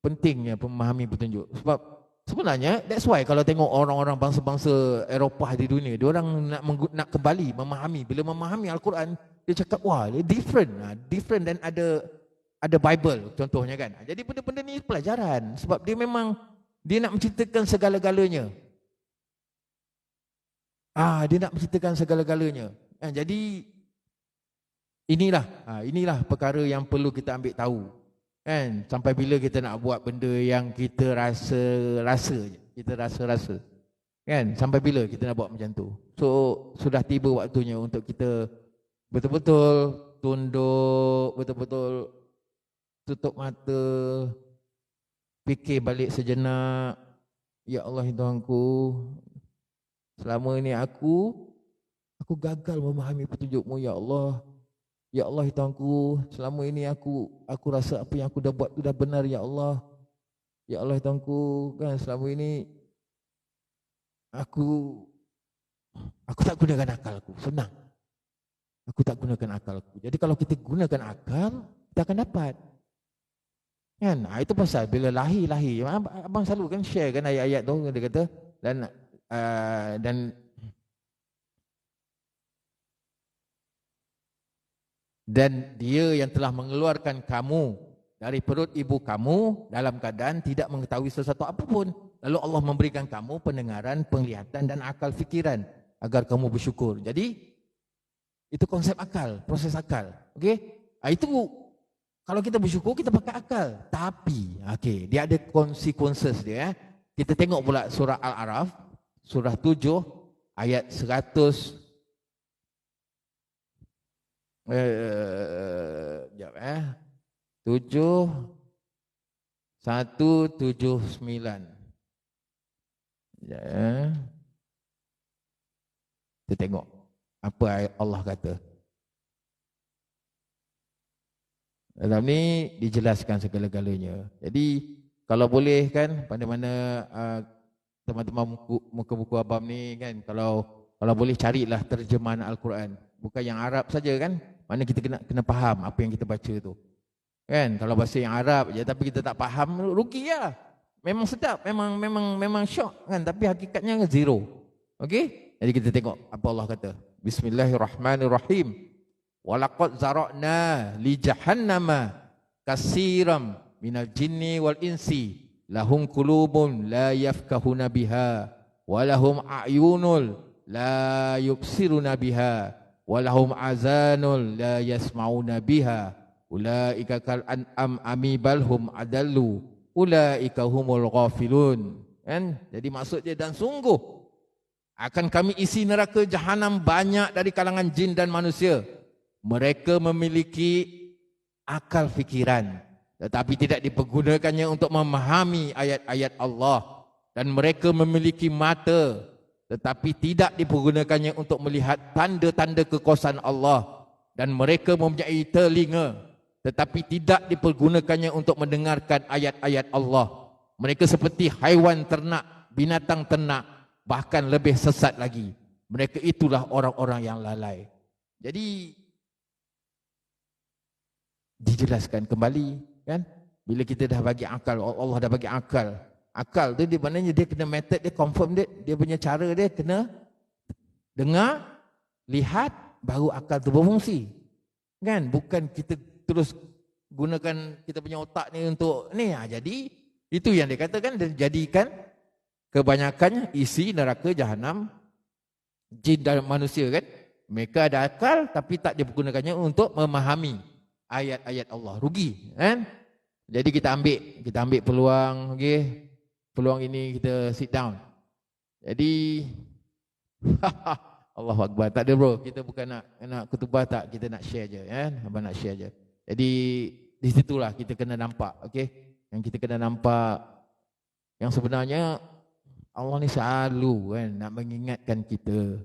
pentingnya memahami petunjuk. Sebab sebenarnya that's why kalau tengok orang-orang bangsa-bangsa Eropah di dunia, dia orang nak kembali memahami. Bila memahami Al-Quran, dia cakap wah, dia different dan ada Bible contohnya kan. Jadi benda-benda ni pelajaran sebab dia memang dia nak menceritakan segala-galanya. Dia nak menceritakan segala-galanya. Jadi inilah perkara yang perlu kita ambil tahu. Kan, sampai bila kita nak buat benda yang kita rasa je. Kita rasa. Kan? Sampai bila kita nak buat macam tu? So, sudah tiba waktunya untuk kita betul-betul tunduk, betul-betul tutup mata, fikir balik sejenak. Ya Allah Tuhanku, selama ini aku gagal memahami petunjuk-Mu ya Allah. Ya Allah Tuhanku, selama ini aku rasa apa yang aku dah buat tu dah benar ya Allah. Ya Allah Tuhanku, kan selama ini aku tak gunakan akalku. Senang. Aku tak gunakan akalku. Jadi kalau kita gunakan akal, kita akan dapat. Kan? Itu pasal bila lahir. Abang selalu kan share kan ayat-ayat tu, dia kata dan dia yang telah mengeluarkan kamu dari perut ibu kamu dalam keadaan tidak mengetahui sesuatu apapun. Lalu Allah memberikan kamu pendengaran, penglihatan dan akal fikiran agar kamu bersyukur. Jadi itu konsep akal, proses akal. Okey? Itu kalau kita bersyukur, kita pakai akal. Tapi, dia ada consequences dia. Kita tengok pula surah Al-A'raf, surah 7, ayat 100. 179. Kita tengok apa Allah kata. Dalam ni dijelaskan segala-galanya. Jadi kalau boleh kan, pada mana teman-teman muka buku abang ni kan, kalau boleh carilah terjemahan Al-Quran. Bukan yang Arab saja kan, mana kita kena faham apa yang kita baca tu. Kan, kalau bahasa yang Arab je tapi kita tak faham, rugi lah. Memang sedap, memang syok kan, tapi hakikatnya zero. Okey? Jadi kita tengok apa Allah kata. Bismillahirrahmanirrahim. Walaqad zara'na li jahannama katsiran minal jinni wal insi lahum qulubun la yafqahuna biha wa lahum a'yunul la yubsiruna biha wa lahum azanul la yasma'una biha ulaika kal an'am amibalhum adallu ulaika humul ghafilun. Kan? Jadi maksud dia, dan sungguh akan kami isi neraka jahanam banyak dari kalangan jin dan manusia. Mereka memiliki akal fikiran tetapi tidak dipergunakannya untuk memahami ayat-ayat Allah, dan mereka memiliki mata tetapi tidak dipergunakannya untuk melihat tanda-tanda kekuasaan Allah, dan mereka mempunyai telinga tetapi tidak dipergunakannya untuk mendengarkan ayat-ayat Allah. Mereka seperti haiwan ternak, binatang ternak, bahkan lebih sesat lagi. Mereka itulah orang-orang yang lalai. Jadi dijelaskan kembali kan, bila kita dah bagi akal, Allah dah bagi akal tu di maknanya dia kena method dia, confirm dia punya cara dia kena dengar, lihat, baru akal tu berfungsi kan. Bukan kita terus gunakan kita punya otak ni untuk ni. Jadi itu yang dia katakan, dan jadikan kebanyakannya isi neraka jahanam jin dan manusia kan. Mereka ada akal tapi tak dipergunakannya untuk memahami ayat-ayat Allah. Rugi kan. Jadi kita ambil peluang, okey. Peluang ini kita sit down. Jadi Allahu Akbar. Tak ada bro, kita bukan nak kutubah, tak, kita nak share je kan. Abang nak share je. Jadi di situlah kita kena nampak, okey. Yang kita kena nampak yang sebenarnya Allah ni selalu kan nak mengingatkan kita.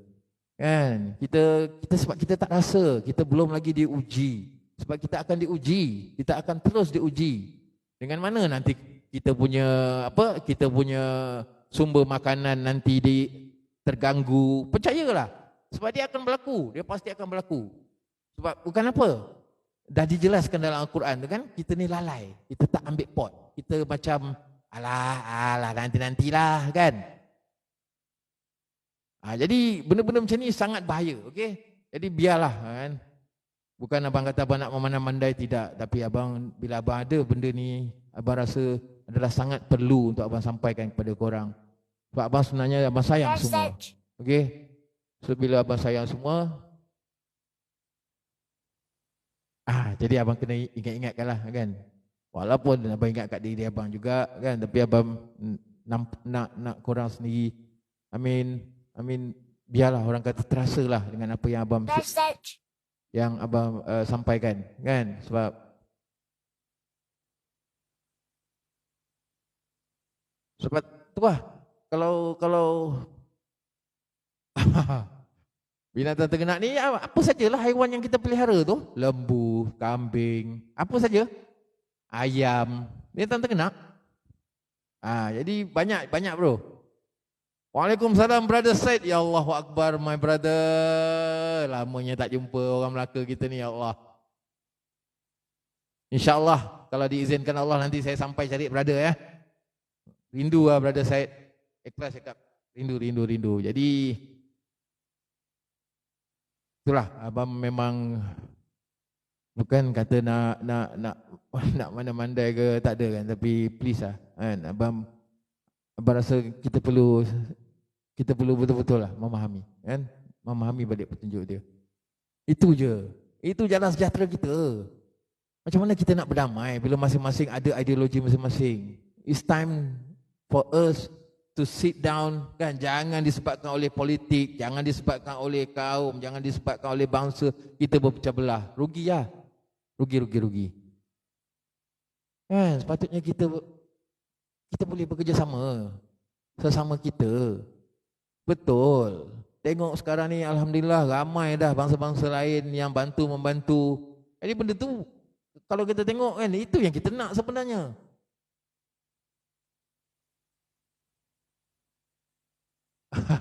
Kan? Kita sebab kita tak rasa, kita belum lagi diuji. Sebab kita akan diuji, kita akan terus diuji. Dengan mana nanti kita punya sumber makanan nanti terganggu, percayalah. Sebab dia akan berlaku, dia pasti akan berlaku. Sebab bukan apa? Dah dijelaskan dalam Al-Quran tu kan, kita ni lalai, kita tak ambil pot. Kita macam alah nanti-nantilah kan. Jadi benda-benda macam ni sangat bahaya, okey? Jadi biarlah kan. Bukan abang kata abang nak memandai-mandai, tidak. Tapi abang, bila abang ada benda ni, abang rasa adalah sangat perlu untuk abang sampaikan kepada korang. Sebab abang sebenarnya abang sayang semua. Okey? So bila abang sayang semua, jadi abang kena ingat-ingatkanlah kan. Walaupun abang ingat kat diri abang juga kan, tapi abang nak korang sendiri I mean biarlah orang kata terasalah dengan apa yang abang sampaikan kan, sebab tu lah kalau binatang ternak ni apa sajalah haiwan yang kita pelihara tu, lembu, kambing, apa saja, ayam, binatang ternak. Jadi banyak bro. Waalaikumsalam brother Said. Ya Allahu Akbar my brother. Lamanya tak jumpa orang Melaka kita ni, ya Allah. InsyaAllah kalau diizinkan Allah nanti saya sampai cari brother ya. Rindu lah brother Said. Ikhlas cakap. Rindu. Jadi itulah abang memang bukan kata nak mana-mandai ke, tak ada kan, tapi please lah kan, abang rasa kita perlu betul-betul lah memahami kan, memahami balik petunjuk dia. Itu je. Itu jalan sejahtera kita. Macam mana kita nak berdamai bila masing-masing ada ideologi masing-masing. It's time for us to sit down kan, jangan disebabkan oleh politik, jangan disebabkan oleh kaum, jangan disebabkan oleh bangsa kita berpecah belah. Rugi lah. Rugi. Kan sepatutnya kita boleh bekerjasama sesama kita. Betul. Tengok sekarang ni alhamdulillah ramai dah bangsa-bangsa lain yang membantu. Jadi benda tu kalau kita tengok kan, itu yang kita nak sebenarnya.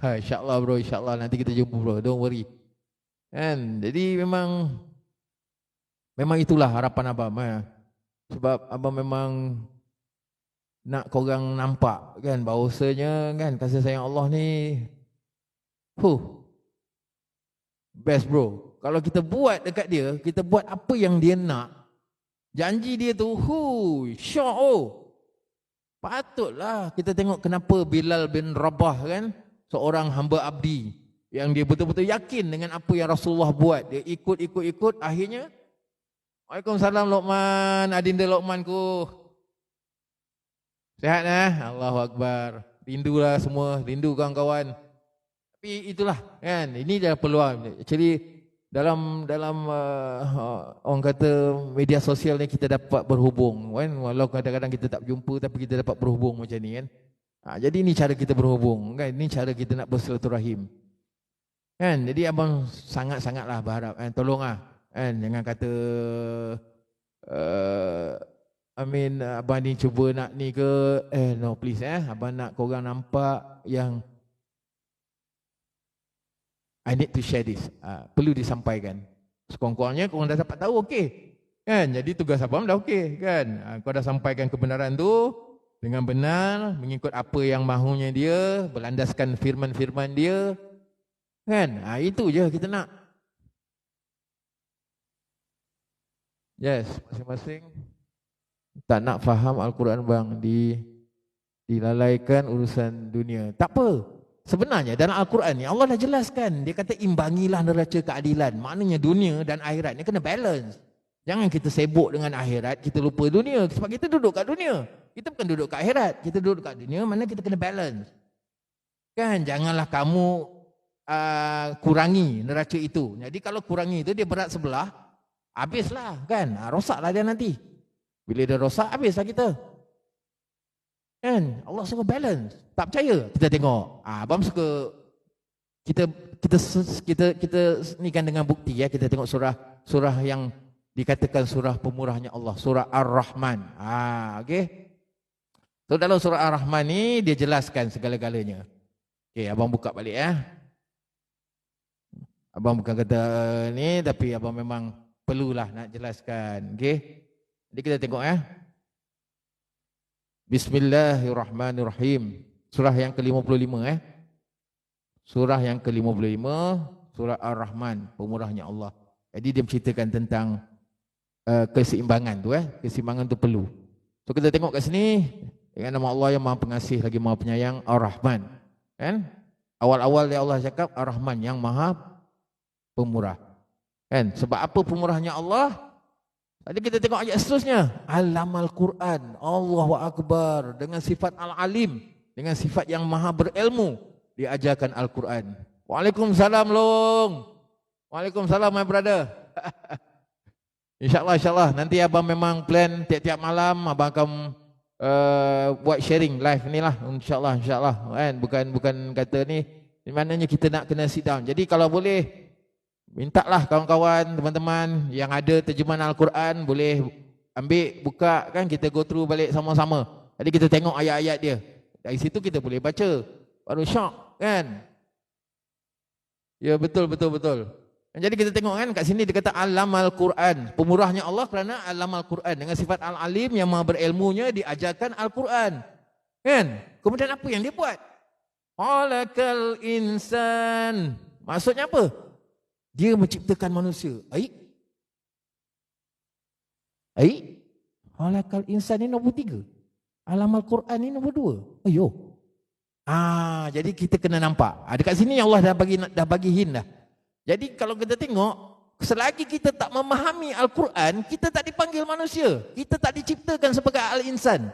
InsyaAllah bro, insyaAllah nanti kita jumpa bro, don't worry. Kan, jadi memang itulah harapan abang ya. Sebab abang memang nak korang nampak kan bahawasanya kan kasih sayang Allah ni best bro. Kalau kita buat dekat dia, kita buat apa yang dia nak, janji dia tu syok patutlah kita tengok kenapa Bilal bin Rabah kan, seorang hamba abdi yang dia betul-betul yakin dengan apa yang Rasulullah buat. Dia ikut, akhirnya Waalaikumsalam Luqman, adinda Luqmanku. Sihat Allahu Akbar. Rindulah semua, rindu kawan-kawan. Tapi itulah kan, ini adalah peluang. Actually dalam orang kata media sosial ni kita dapat berhubung kan, walau kadang-kadang kita tak jumpa tapi kita dapat berhubung macam ni kan. Jadi ini cara kita berhubung kan, ini cara kita nak bersilaturahim. Kan, jadi abang sangat-sangatlah berharap kan, tolonglah kan, jangan kata abang ni cuba nak ni ke, no please abang nak korang nampak yang I need to share this. Perlu disampaikan. Sekurang-kurangnya korang dah dapat tahu, okey. Kan? Jadi tugas abang dah okey kan. Kau dah sampaikan kebenaran tu dengan benar, mengikut apa yang mahunya dia, berlandaskan firman-firman dia. Kan? Itu je kita nak. Yes, masing-masing tak nak faham Al-Quran bang, dilalaikan urusan dunia. Tak apa. Sebenarnya dalam Al-Quran ni Allah dah jelaskan. Dia kata imbangilah neraca keadilan. Maknanya dunia dan akhirat ni kena balance. Jangan kita sibuk dengan akhirat, kita lupa dunia. Sebab kita duduk kat dunia. Kita bukan duduk kat akhirat. Kita duduk kat dunia, mana kita kena balance. Kan, janganlah kamu kurangi neraca itu. Jadi kalau kurangi itu dia berat sebelah, habislah kan. Rosaklah dia nanti. Bila dia rosak, habislah kita. Kan, Allah suka balance. Tak percaya, kita tengok. Abang suka kita ni kan dengan bukti ya. Kita tengok surah yang dikatakan surah pemurahnya Allah, surah Ar-Rahman. Okey. So dalam surah Ar-Rahman ni dia jelaskan segala-galanya. Okey, abang buka balik ya. Abang bukan kata ni, tapi abang memang perlulah nak jelaskan. Okey. Jadi kita tengok ya. Bismillahirrahmanirrahim. Surah yang ke-55 Surah yang ke-55, surah Ar-Rahman, pemurahnya Allah. Jadi dia menceritakan tentang keseimbangan tu keseimbangan tu perlu. So kita tengok kat sini dengan nama Allah yang Maha Pengasih lagi Maha Penyayang, Ar-Rahman. Kan? Awal-awal dia Allah cakap Ar-Rahman yang Maha Pemurah. Kan? Sebab apa pemurahnya Allah? Tadi kita tengok ayat seterusnya. Alamal Quran. Allahu Akbar. Dengan sifat Al-Alim. Dengan sifat yang maha berilmu. diajarkan Al-Quran. Waalaikumsalam Long. Waalaikumsalam my brother. InsyaAllah nanti abang memang plan tiap-tiap malam abang akan buat sharing live ni lah. InsyaAllah kan. Bukan kata ni, maknanya kita nak kena sit down. Jadi kalau boleh, mintalah kawan-kawan, teman-teman yang ada terjemahan Al-Quran, boleh ambil, buka kan, kita go through balik sama-sama. Jadi kita tengok ayat-ayat dia. Dari situ kita boleh baca. Baru syok kan. Ya betul. Jadi kita tengok kan kat sini dia kata Allamal Quran. Pemurahnya Allah kerana Allamal Quran. Dengan sifat Al-Alim yang maha berilmunya diajarkan Al-Quran. Kan? Kemudian apa yang dia buat? Khalaqal insan. Maksudnya apa? Dia menciptakan manusia. Khalaqal insan ni nombor 3. Allamal Quran ni nombor 2. Jadi kita kena nampak. Dekat sini Allah dah bagi hint dah. Jadi kalau kita tengok, selagi kita tak memahami Al-Quran, kita tak dipanggil manusia. Kita tak diciptakan sebagai Al-Insan.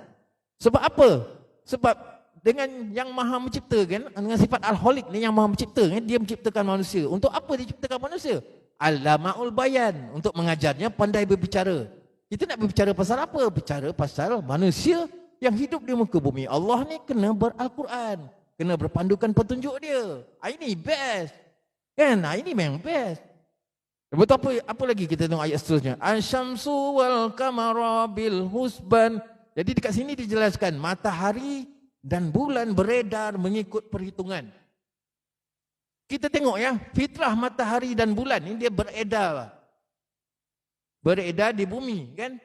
Sebab apa? Sebab dengan yang maha menciptakan, dengan sifat Al-Khaliq ni yang maha mencipta, dia menciptakan manusia. Untuk apa dia ciptakan manusia? Allama'ul bayan. Untuk mengajarnya pandai berbicara. Kita nak berbicara pasal apa? Bicara pasal manusia yang hidup di muka bumi. Allah ni kena ber-Al-Quran. Kena berpandukan petunjuk dia. Ini best. Kan? Ini memang best. Betul apa lagi kita tengok ayat seterusnya? Asyamsu wal qamara bil husban. Jadi dekat sini dijelaskan matahari dan bulan beredar mengikut perhitungan. Kita tengok ya, fitrah matahari dan bulan ini dia beredar. Beredar di bumi, kan?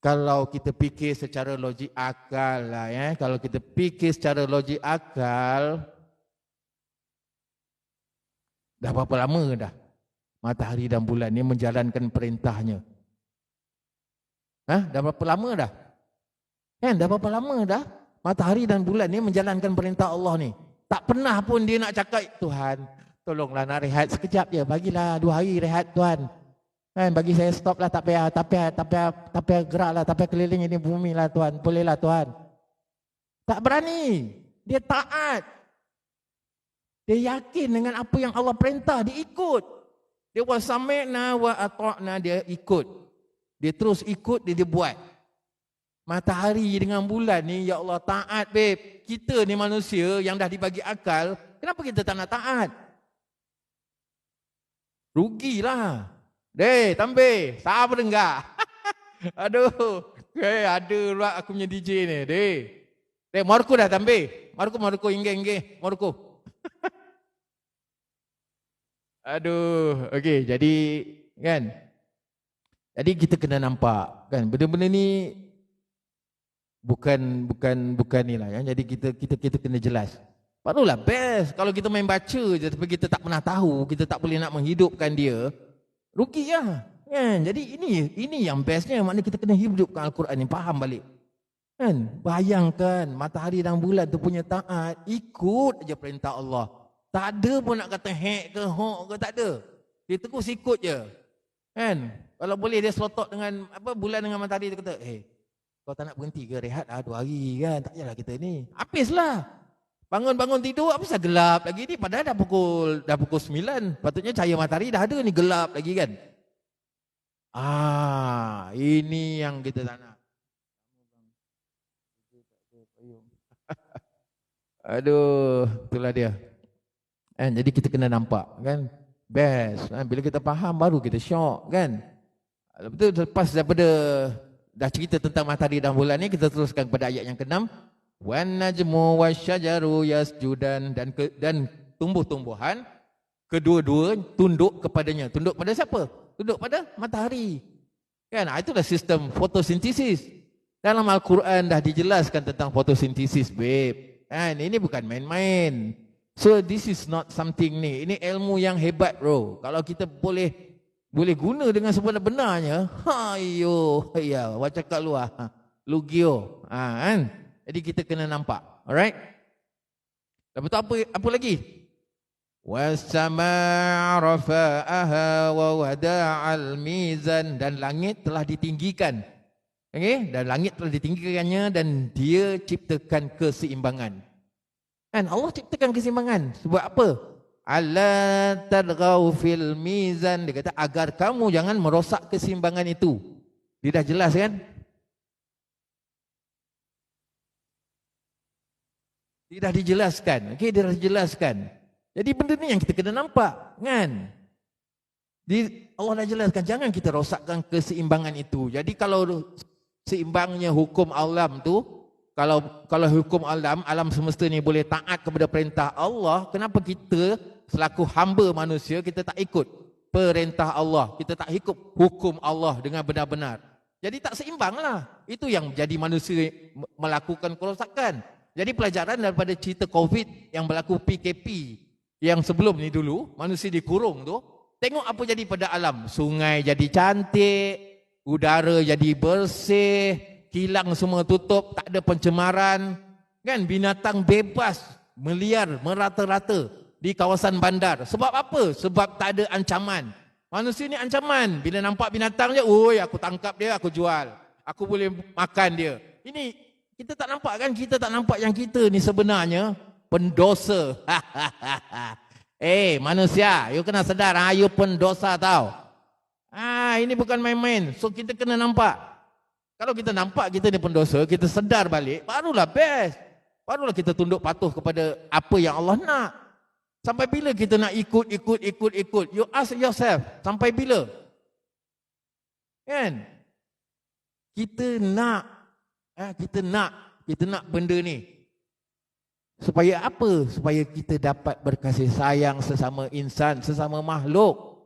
Kalau kita fikir secara logik akal lah ya, kalau kita fikir secara logik akal, dah berapa lama dah matahari dan bulan ni menjalankan perintahnya? Dah berapa lama dah? Kan, dah berapa lama dah matahari dan bulan ni menjalankan perintah Allah ni? Tak pernah pun dia nak cakap, Tuhan, tolonglah nak rehat sekejap je, bagilah 2 hari rehat Tuhan. Kan, bagi saya stop lah, tak payah gerak lah, tak payah keliling ini bumi lah Tuhan, bolehlah Tuhan. Tak berani. Dia taat. Dia yakin dengan apa yang Allah perintah, dia ikut. Dia wasami'na wa ata'na, dia ikut. Dia terus ikut, dia buat. Matahari dengan bulan ni, ya Allah, taat babe. Kita ni manusia yang dah dibagi akal, kenapa kita tak nak taat? Rugilah. Tambih, sabar enggak? Aduh, ada pula aku punya DJ ni. Marco dah tambih. Marco, inggih, Marco. Aduh, okey, jadi kan. Jadi kita kena nampak kan, benda-benda ni bukan ni lah ya. Jadi kita kena jelas. Barulah best. Kalau kita main baca je tapi kita tak pernah tahu, kita tak boleh nak menghidupkan dia, rugi lah. Kan? Jadi ini yang bestnya, maknanya kita kena hidupkan Al-Quran ni, faham balik. Kan? Bayangkan matahari dan bulan tu punya taat, ikut aja perintah Allah. Tak ada pun nak kata hek ke hok ke, tak ada. Dia terus ikut je. Kan? Kalau boleh dia selotok dengan bulan dengan matahari, dia kata, kau tak nak berhenti ke rehat 2 hari kan? Tak payahlah kita ni. Habislah. Bangun tidur, apa pasal gelap lagi ni? Padahal dah pukul 9. Patutnya cahaya matahari dah ada ni, gelap lagi kan? Ini yang kita tak nak. Aduh, itulah dia. Jadi kita kena nampak kan? Best. Bila kita faham baru kita syok kan? Betul, lepas daripada dah cerita tentang matahari dan bulan ni, kita teruskan kepada ayat yang ke-6. Wan najmu wasyajaru yasjudan, dan tumbuh-tumbuhan kedua-dua tunduk kepadanya. Tunduk pada siapa? Tunduk pada matahari. Kan? Itulah sistem fotosintesis. Dalam Al-Quran dah dijelaskan tentang fotosintesis, babe. Kan? Ini bukan main-main. So this is not something ni. Ini ilmu yang hebat, bro. Kalau kita boleh guna dengan sebenar-benarnya, ya, wacak kat luar. Lugio. Kan? Jadi kita kena nampak. Alright? Lepas tu apa lagi? Was-samaa rafa'aha wa wada'al mizan, dan langit telah ditinggikan. Okey, dan langit telah ditinggikannya dan dia ciptakan keseimbangan. Kan Allah ciptakan keseimbangan. Sebab apa? Alla tadghaw fil mizan. Dia kata agar kamu jangan merosak keseimbangan itu. Dia dah jelas kan? Dia dah dijelaskan. Okey, dia dah dijelaskan. Jadi benda ni yang kita kena nampak, kan? Allah dah jelaskan jangan kita rosakkan keseimbangan itu. Jadi kalau seimbangnya hukum alam tu, kalau hukum alam semesta ni boleh taat kepada perintah Allah, kenapa kita selaku hamba manusia kita tak ikut perintah Allah, kita tak ikut hukum Allah dengan benar-benar? Jadi tak seimbanglah. Itu yang jadi manusia melakukan kerosakan. Jadi pelajaran daripada cerita COVID yang berlaku PKP yang sebelum ni dulu, manusia dikurung tu, tengok apa jadi pada alam. Sungai jadi cantik, udara jadi bersih, kilang semua tutup, tak ada pencemaran, kan? Binatang bebas meliar merata-rata di kawasan bandar. Sebab apa? Sebab tak ada ancaman. Manusia ni ancaman. Bila nampak binatang je, oi aku tangkap dia, aku jual. Aku boleh makan dia. Ini kita tak nampak kan? Kita tak nampak yang kita ni sebenarnya pendosa. Manusia, you kena sedar, you pendosa tau. Ini bukan main-main. So kita kena nampak. Kalau kita nampak kita ni pendosa, kita sedar balik, barulah best. Barulah kita tunduk patuh kepada apa yang Allah nak. Sampai bila kita nak ikut? You ask yourself, sampai bila? Kan? Kita nak benda ni. Supaya apa? Supaya kita dapat berkasih sayang sesama insan, sesama makhluk.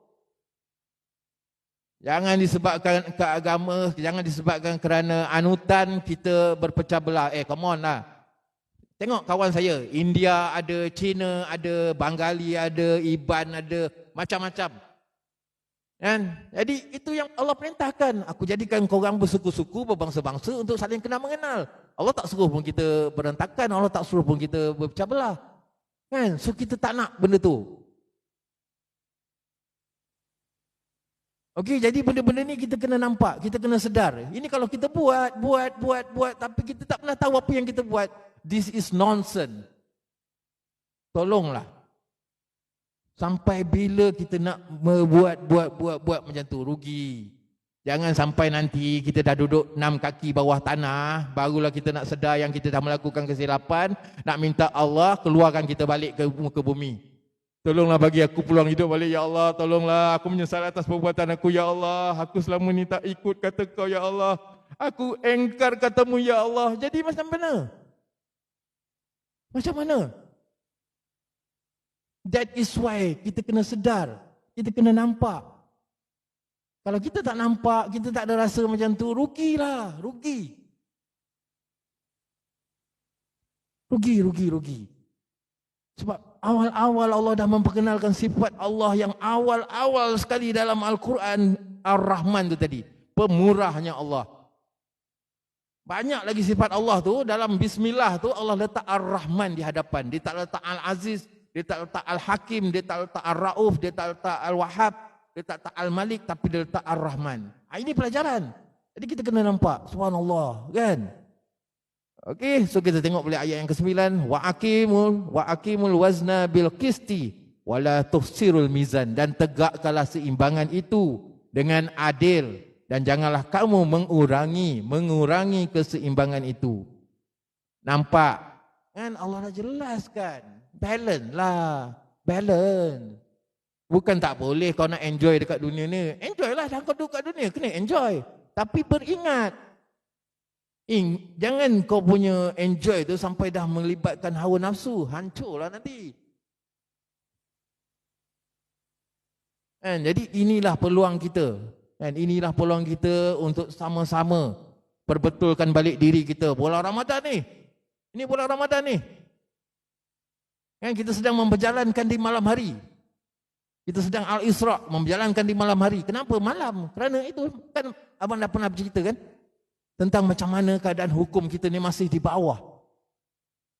Jangan disebabkan ke agama, jangan disebabkan kerana anutan kita berpecah belah. Come on lah. Tengok kawan saya, India ada, China ada, Bengali ada, Iban ada, macam-macam. Kan? Jadi itu yang Allah perintahkan. Aku jadikan korang bersuku-suku, berbangsa-bangsa untuk saling kenal mengenal. Allah tak suruh pun kita berantakan, Allah tak suruh pun kita berpecah belah. Kan? So kita tak nak benda tu. Okey, jadi benda-benda ni kita kena nampak, kita kena sedar. Ini kalau kita buat, tapi kita tak pernah tahu apa yang kita buat. This is nonsense. Tolonglah. Sampai bila kita nak buat macam tu, rugi. Jangan sampai nanti kita dah duduk 6 kaki bawah tanah, barulah kita nak sedar yang kita dah melakukan kesilapan, nak minta Allah keluarkan kita balik ke muka bumi. Tolonglah bagi aku peluang hidup balik, ya Allah. Tolonglah, aku menyesal atas perbuatan aku, ya Allah. Aku selama ni tak ikut kata kau, ya Allah. Aku engkar katamu, ya Allah. Jadi macam mana? Macam mana? That is why kita kena sedar. Kita kena nampak. Kalau kita tak nampak, kita tak ada rasa macam tu, rugilah. Rugi. Sebab awal-awal Allah dah memperkenalkan sifat Allah yang awal-awal sekali dalam Al-Quran, Ar-Rahman tu tadi. Pemurahnya Allah. Banyak lagi sifat Allah tu, dalam Bismillah tu Allah letak Ar-Rahman di hadapan. Dia tak letak Al-Aziz, dia tak letak Al-Hakim, dia tak letak Ar-Rauf, dia tak letak Al-Wahhab, dia tak letak Al-Malik, tapi dia letak Ar-Rahman. Ini pelajaran. Jadi kita kena nampak, subhanallah, kan? Okey, so kita tengok boleh ayat yang ke-9, wa aqimul wazna bil qisti wala tuhsirul mizan, dan tegakkanlah seimbangan itu dengan adil dan janganlah kamu mengurangi keseimbangan itu. Nampak? Kan Allah dah jelaskan. Balance lah. Balance. Bukan tak boleh kau nak enjoy dekat dunia ni. Enjoy lah, dah kau duduk kat dunia, kena enjoy. Tapi beringat. Jangan kau punya enjoy tu sampai dah melibatkan hawa nafsu. Hancurlah nanti. Jadi inilah peluang kita. Inilah peluang kita untuk sama-sama perbetulkan balik diri kita. Bulan Ramadan ni. Ini bulan Ramadan ni. Kita sedang memperjalankan di malam hari. Kita sedang Al-Isra' memperjalankan di malam hari. Kenapa malam? Kerana itu kan abang dah pernah bercerita kan? Tentang macam mana keadaan hukum kita ni masih di bawah.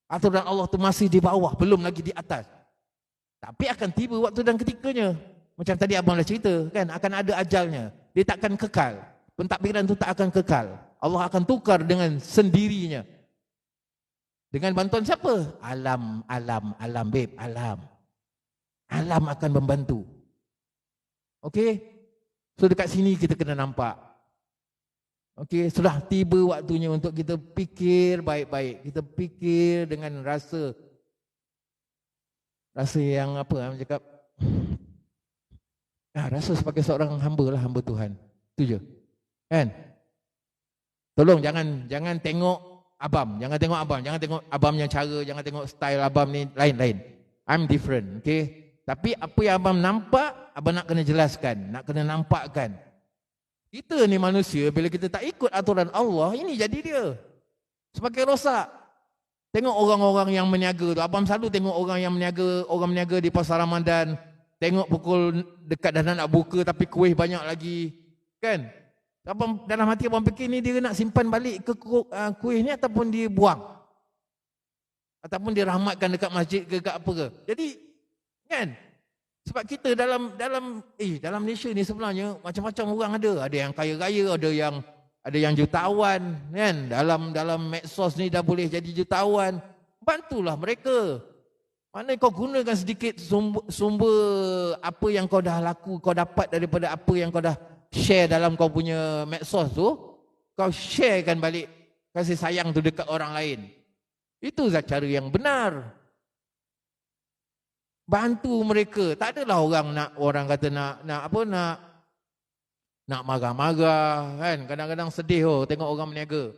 Aturan Allah tu masih di bawah, belum lagi di atas. Tapi akan tiba waktu dan ketikanya. Macam tadi abang dah cerita kan, akan ada ajalnya. Dia takkan kekal. Pentadbiran tu tak akan kekal. Allah akan tukar dengan sendirinya. Dengan bantuan siapa? Alam, babe, alam. Alam akan membantu. Okey? So dekat sini kita kena nampak. Okey, sudah tiba waktunya untuk kita fikir baik-baik. Kita fikir dengan rasa yang apa, saya cakap, rasa sebagai seorang hamba Tuhan. Itu je. Kan? Tolong jangan tengok abang, jangan tengok abang yang cara, jangan tengok style abang ni lain-lain. I'm different, okay? Tapi apa yang abang nampak, abang nak kena jelaskan, nak kena nampakkan. Kita ni manusia, bila kita tak ikut aturan Allah, ini jadi dia. Semakin rosak. Tengok orang-orang yang meniaga tu. Abang selalu tengok orang meniaga di pasar Ramadan. Tengok pukul dekat dah nak buka tapi kuih banyak lagi. Kan? Abang, dalam hati abang fikir ni dia nak simpan balik ke kuih ni ataupun dia buang. Ataupun dia rahmatkan dekat masjid ke dekat apa ke. Jadi, kan? Sebab kita dalam Malaysia ni sebenarnya macam-macam orang ada. Ada yang kaya-kaya, ada yang jutawan, kan? Dalam medsos ni dah boleh jadi jutawan. Bantulah mereka. Mana kau gunakan sedikit sumber apa yang kau dah laku, kau dapat daripada apa yang kau dah share dalam kau punya medsos tu, kau sharekan balik kasih sayang tu dekat orang lain. Itu cara yang benar. Bantu mereka. Tak adalah orang kata nak marah-marah, kan? Kadang-kadang sedih tengok orang meniaga.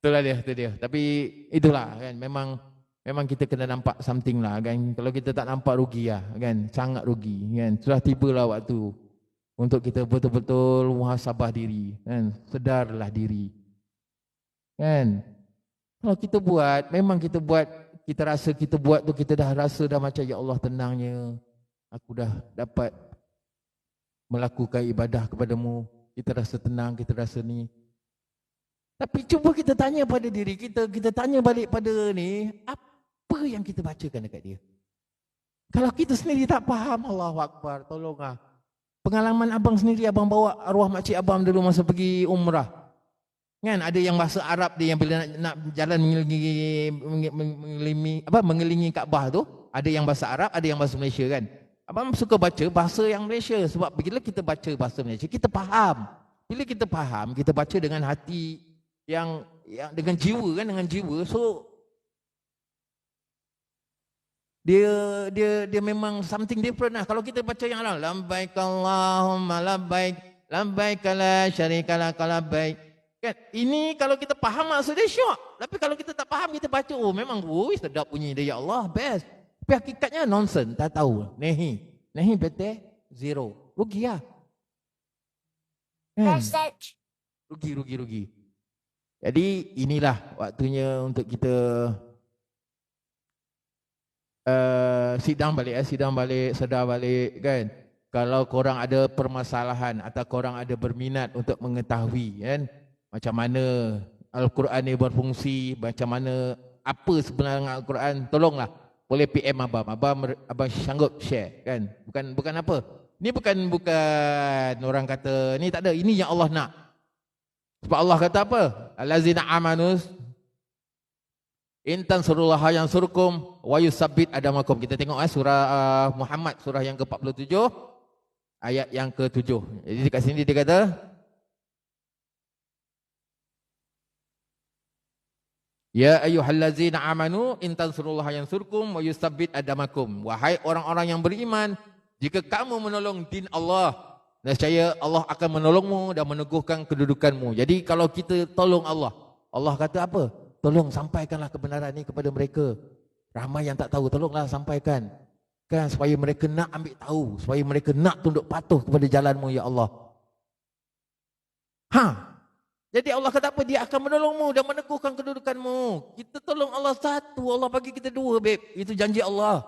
Itulah dia. Tapi itulah, kan, memang kita kena nampak something lah, kan. Kalau kita tak nampak, rugi lah, kan. Sangat rugi, kan. Sudah tibalah waktu untuk kita betul-betul muhasabah diri, kan. Sedarlah diri, kan. Kalau kita buat, memang kita buat, kita rasa kita buat tu, kita dah rasa dah macam, ya Allah, tenangnya aku dah dapat melakukan ibadah kepadamu. Kita rasa tenang, kita rasa ni. Tapi cuba kita tanya pada diri kita, kita tanya balik pada ni, apa yang kita bacakan dekat dia? Kalau kita sendiri tak faham, Allahu Akbar, tolonglah. Pengalaman abang sendiri, abang bawa arwah makcik abang dulu masa pergi umrah. Kan ada yang bahasa Arab dia, yang bila nak jalan mengelilingi Kaabah tu, ada yang bahasa Arab, ada yang bahasa Malaysia, kan. Abang suka baca bahasa yang Malaysia sebab bila kita baca bahasa Malaysia, kita faham. Bila kita faham, kita baca dengan hati yang dengan jiwa, kan, dengan jiwa. So dia memang something different lah. Kalau kita baca yang Arab, labbaik Allahumma labbaik la syarika lak labbaik, kan, ini kalau kita faham maksud dia syok. Tapi kalau kita tak faham, kita baca, memang sedap bunyi dia, ya Allah, best. Tapi hakikatnya nonsense, tak tahu. Nehi betul, zero. Rugi lah, kan? Rugi. Jadi inilah waktunya untuk kita sidang balik, sedar balik, kan. Kalau korang ada permasalahan atau korang ada berminat untuk mengetahui, kan, macam mana Al-Quran ni berfungsi, macam mana, apa sebenarnya Al-Quran, tolonglah, boleh PM abang sanggup share, kan. Bukan apa. Ni bukan orang kata ni tak ada, ini yang Allah nak. Sebab Allah kata apa? Allazina amanus intan surullaha yang surkum wa yusabbit adamakum. Kita tengok surah Muhammad, surah yang ke-47, ayat yang ke-7. Jadi dekat sini dia kata, ya ayyuhallazina amanu intan surullaha yang surkum wa yusabbit adamakum. Wahai orang-orang yang beriman, jika kamu menolong din Allah, nescaya Allah akan menolongmu dan meneguhkan kedudukanmu. Jadi kalau kita tolong Allah, Allah kata apa? Tolong sampaikanlah kebenaran ni kepada mereka. Ramai yang tak tahu, tolonglah sampaikan. Kan, supaya mereka nak ambil tahu, supaya mereka nak tunduk patuh kepada jalanmu, ya Allah. Jadi Allah kata apa? Dia akan menolongmu dan meneguhkan kedudukanmu. Kita tolong Allah satu, Allah bagi kita dua, babe. Itu janji Allah.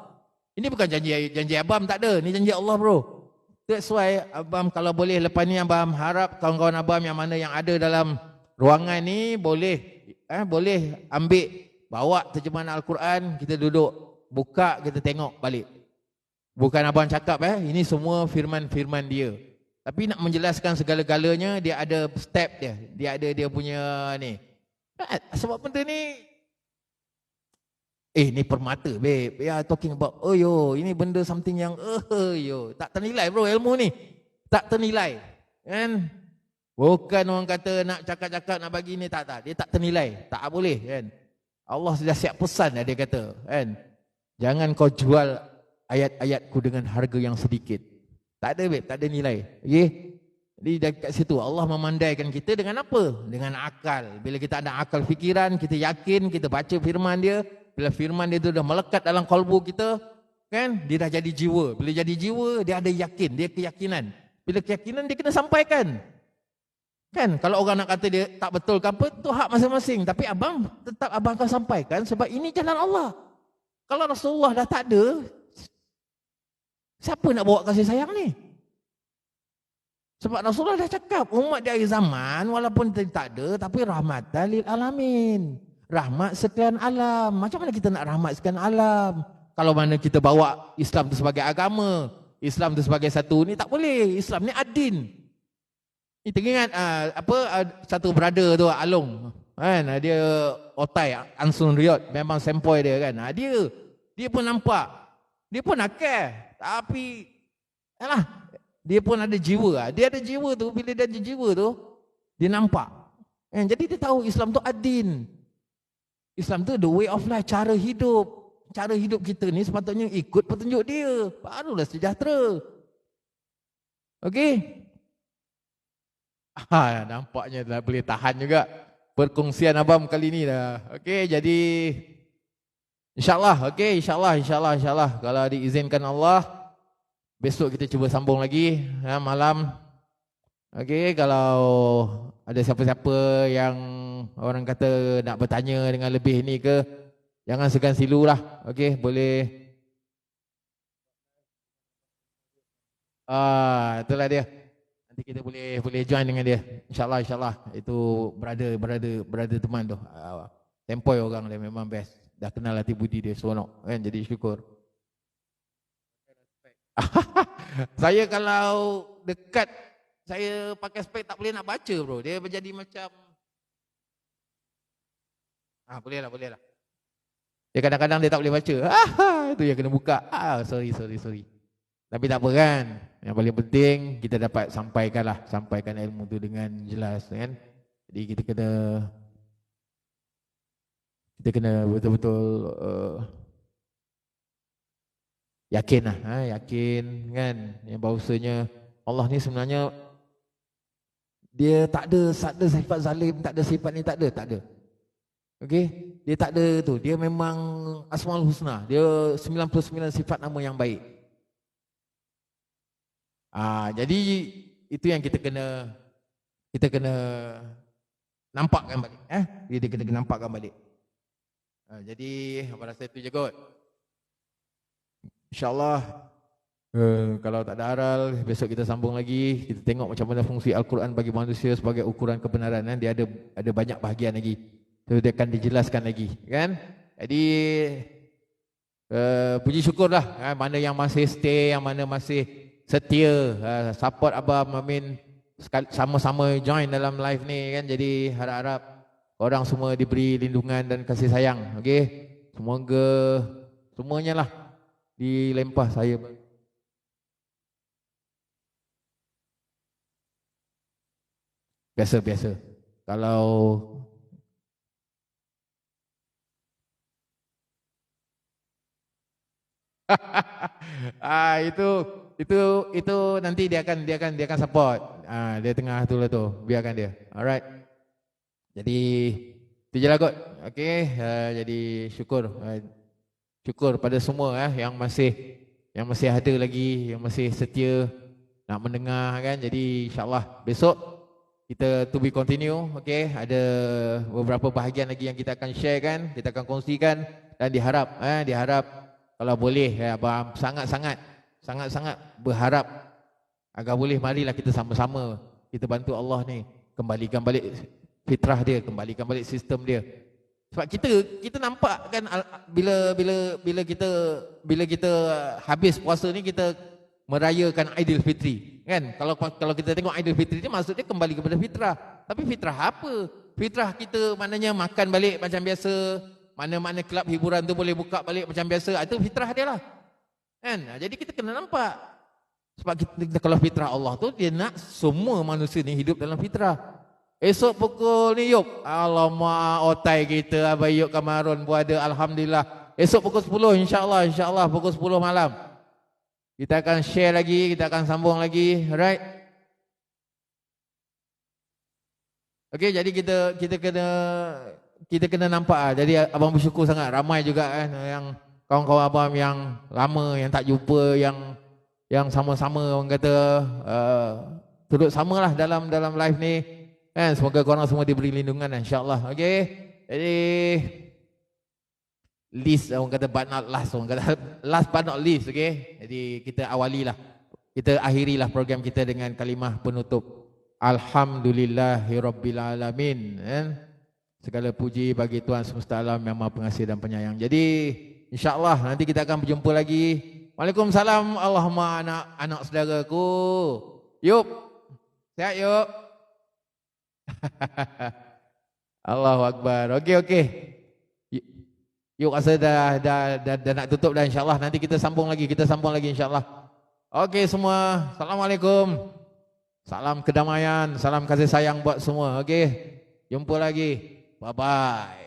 Ini bukan janji abang, tak ada. Ini janji Allah, bro. That's why abang kalau boleh lepas ni abang harap kawan-kawan abang yang mana yang ada dalam ruangan ni boleh ambil, bawa terjemahan Al-Quran, kita duduk buka, kita tengok balik. Bukan abang cakap ini semua firman-firman dia. Tapi nak menjelaskan segala-galanya, dia ada step dia. Dia ada dia punya ni. Sebab benda ni, ni permata babe. We are talking about, ini benda something yang, tak ternilai bro ilmu ni. Tak ternilai. Kan? Bukan orang kata nak cakap-cakap nak bagi ni, tak. Dia tak ternilai. Tak boleh kan. Allah sudah siap pesan dia kata. Kan? Jangan kau jual ayat-ayatku dengan harga yang sedikit. Tak ada babe, tak ada nilai. Okay? Jadi dekat situ Allah memandaikan kita dengan apa? Dengan akal. Bila kita ada akal fikiran, kita yakin, kita baca firman dia. Bila firman dia tu dah melekat dalam kalbu kita, kan? Dia dah jadi jiwa. Bila jadi jiwa, dia ada yakin, dia keyakinan. Bila keyakinan, dia kena sampaikan. Kan? Kalau orang nak kata dia tak betul ke apa, tu hak masing-masing. Tapi abang akan sampaikan sebab ini jalan Allah. Kalau Rasulullah dah tak ada, siapa nak bawa kasih sayang ni? Sebab Rasulullah dah cakap, umat di akhir zaman walaupun tak ada, tapi rahmatan lil alamin. Rahmat sekian alam. Macam mana kita nak rahmat sekian alam? Kalau mana kita bawa Islam itu sebagai agama, Islam itu sebagai satu, ni tak boleh. Islam ni adin. Ni teringat satu brother tu, Along. Kan? Dia otai, Ansun Riyad. Memang sempoi dia kan. Dia pun nampak. Dia pun nak care. Tapi, dia pun ada jiwa. Dia ada jiwa tu, bila dia ada jiwa tu, dia nampak. Jadi dia tahu Islam tu adin. Islam tu the way of life, cara hidup. Cara hidup kita ni sepatutnya ikut petunjuk dia. Barulah sejahtera. Okey? Nampaknya dah boleh tahan juga perkongsian abang kali ni dah. Okey, jadi InsyaAllah, okey, insyaAllah. Kalau diizinkan Allah, besok kita cuba sambung lagi malam. Okey, kalau ada siapa-siapa yang orang kata nak bertanya dengan lebih ni ke, jangan segan silu lah. Okey, boleh. Itulah dia. Nanti kita boleh join dengan dia. InsyaAllah. Itu brother teman tu. Tempoi orang dia memang best. Dah kenal hati budi dia seronok kan, jadi syukur. Saya kalau dekat, saya pakai spek tak boleh nak baca bro. Dia menjadi macam boleh lah. Dia kadang-kadang dia tak boleh baca. Itu yang kena buka. Sorry. Tapi tak apa kan. Yang paling penting kita dapat sampaikan ilmu tu dengan jelas kan. Jadi kita kena betul-betul yakin kan, yang bahawasanya Allah ni sebenarnya dia tak ada sifat zalim, tak ada sifat ni, tak ada. Okey, dia tak ada tu. Dia memang Asmaul Husna. Dia 99 sifat nama yang baik. Jadi itu yang kita kena nampakkan balik. Kita kena nampakkan balik. Jadi apa rasa itu je kot. InsyaAllah kalau tak ada aral, besok kita sambung lagi. Kita tengok macam mana fungsi Al-Quran bagi manusia sebagai ukuran kebenaran. Dia ada banyak bahagian lagi. So, dia akan dijelaskan lagi kan. Jadi puji syukurlah mana yang masih stay, yang mana masih setia support Abang Amin, sama-sama join dalam live ni kan. Jadi harap-harap orang semua diberi lindungan dan kasih sayang. Okey, semoga semuanya lah dilempah saya. Biasa. Kalau itu nanti dia akan support. Dia tengah tu lah tu, biarkan dia. Alright. Jadi itu je lah kot. Okey, jadi syukur pada semua yang masih ada lagi, yang masih setia nak mendengar kan. Jadi insyaAllah besok kita to be continue. Okey, ada beberapa bahagian lagi yang kita akan share kan, kita akan kongsikan, dan diharap kalau boleh abang sangat-sangat berharap agar boleh, marilah kita sama-sama kita bantu Allah ni kembalikan balik fitrah dia, kembalikan balik sistem dia. Sebab kita nampak kan bila kita habis puasa ni kita merayakan Aidilfitri kan. Kalau kita tengok Aidilfitri ni maksudnya kembali kepada fitrah. Tapi fitrah apa? Fitrah kita maknanya makan balik macam biasa, mana-mana kelab hiburan tu boleh buka balik macam biasa. Itu fitrah dia lah. Kan? Jadi kita kena nampak. Sebab kita kalau fitrah Allah tu dia nak semua manusia ni hidup dalam fitrah. Esok pukul ni yuk, alamak otai kita Abang Yuk Kamarun berada, alhamdulillah. Esok pukul 10 insya-Allah pukul 10 malam. Kita akan share lagi, kita akan sambung lagi, right? Okey, jadi kita kena nampak. Jadi abang bersyukur sangat, ramai juga kan yang kawan-kawan abang yang lama yang tak jumpa, yang sama-sama orang kata turut samalah dalam live ni. Kan, semoga korang semua diberi lindungan insya-Allah. Okey. Jadi list orang kata but not last, orang kata last but not least, okey. Jadi kita akhirilah program kita dengan kalimah penutup. Alhamdulillahirabbil alamin. Segala puji bagi Tuhan semesta alam yang Maha Pengasih dan Penyayang. Jadi insya-Allah nanti kita akan berjumpa lagi. Waalaikumsalam Allahumma anak saudaraku. Yup. Sihat yuk. Allahu Akbar. Okey. Yuk rasa dah nak tutup dah insya-Allah. Nanti kita sambung lagi insya-Allah. Okey semua. Assalamualaikum. Salam kedamaian, salam kasih sayang buat semua. Okey. Jumpa lagi. Bye bye.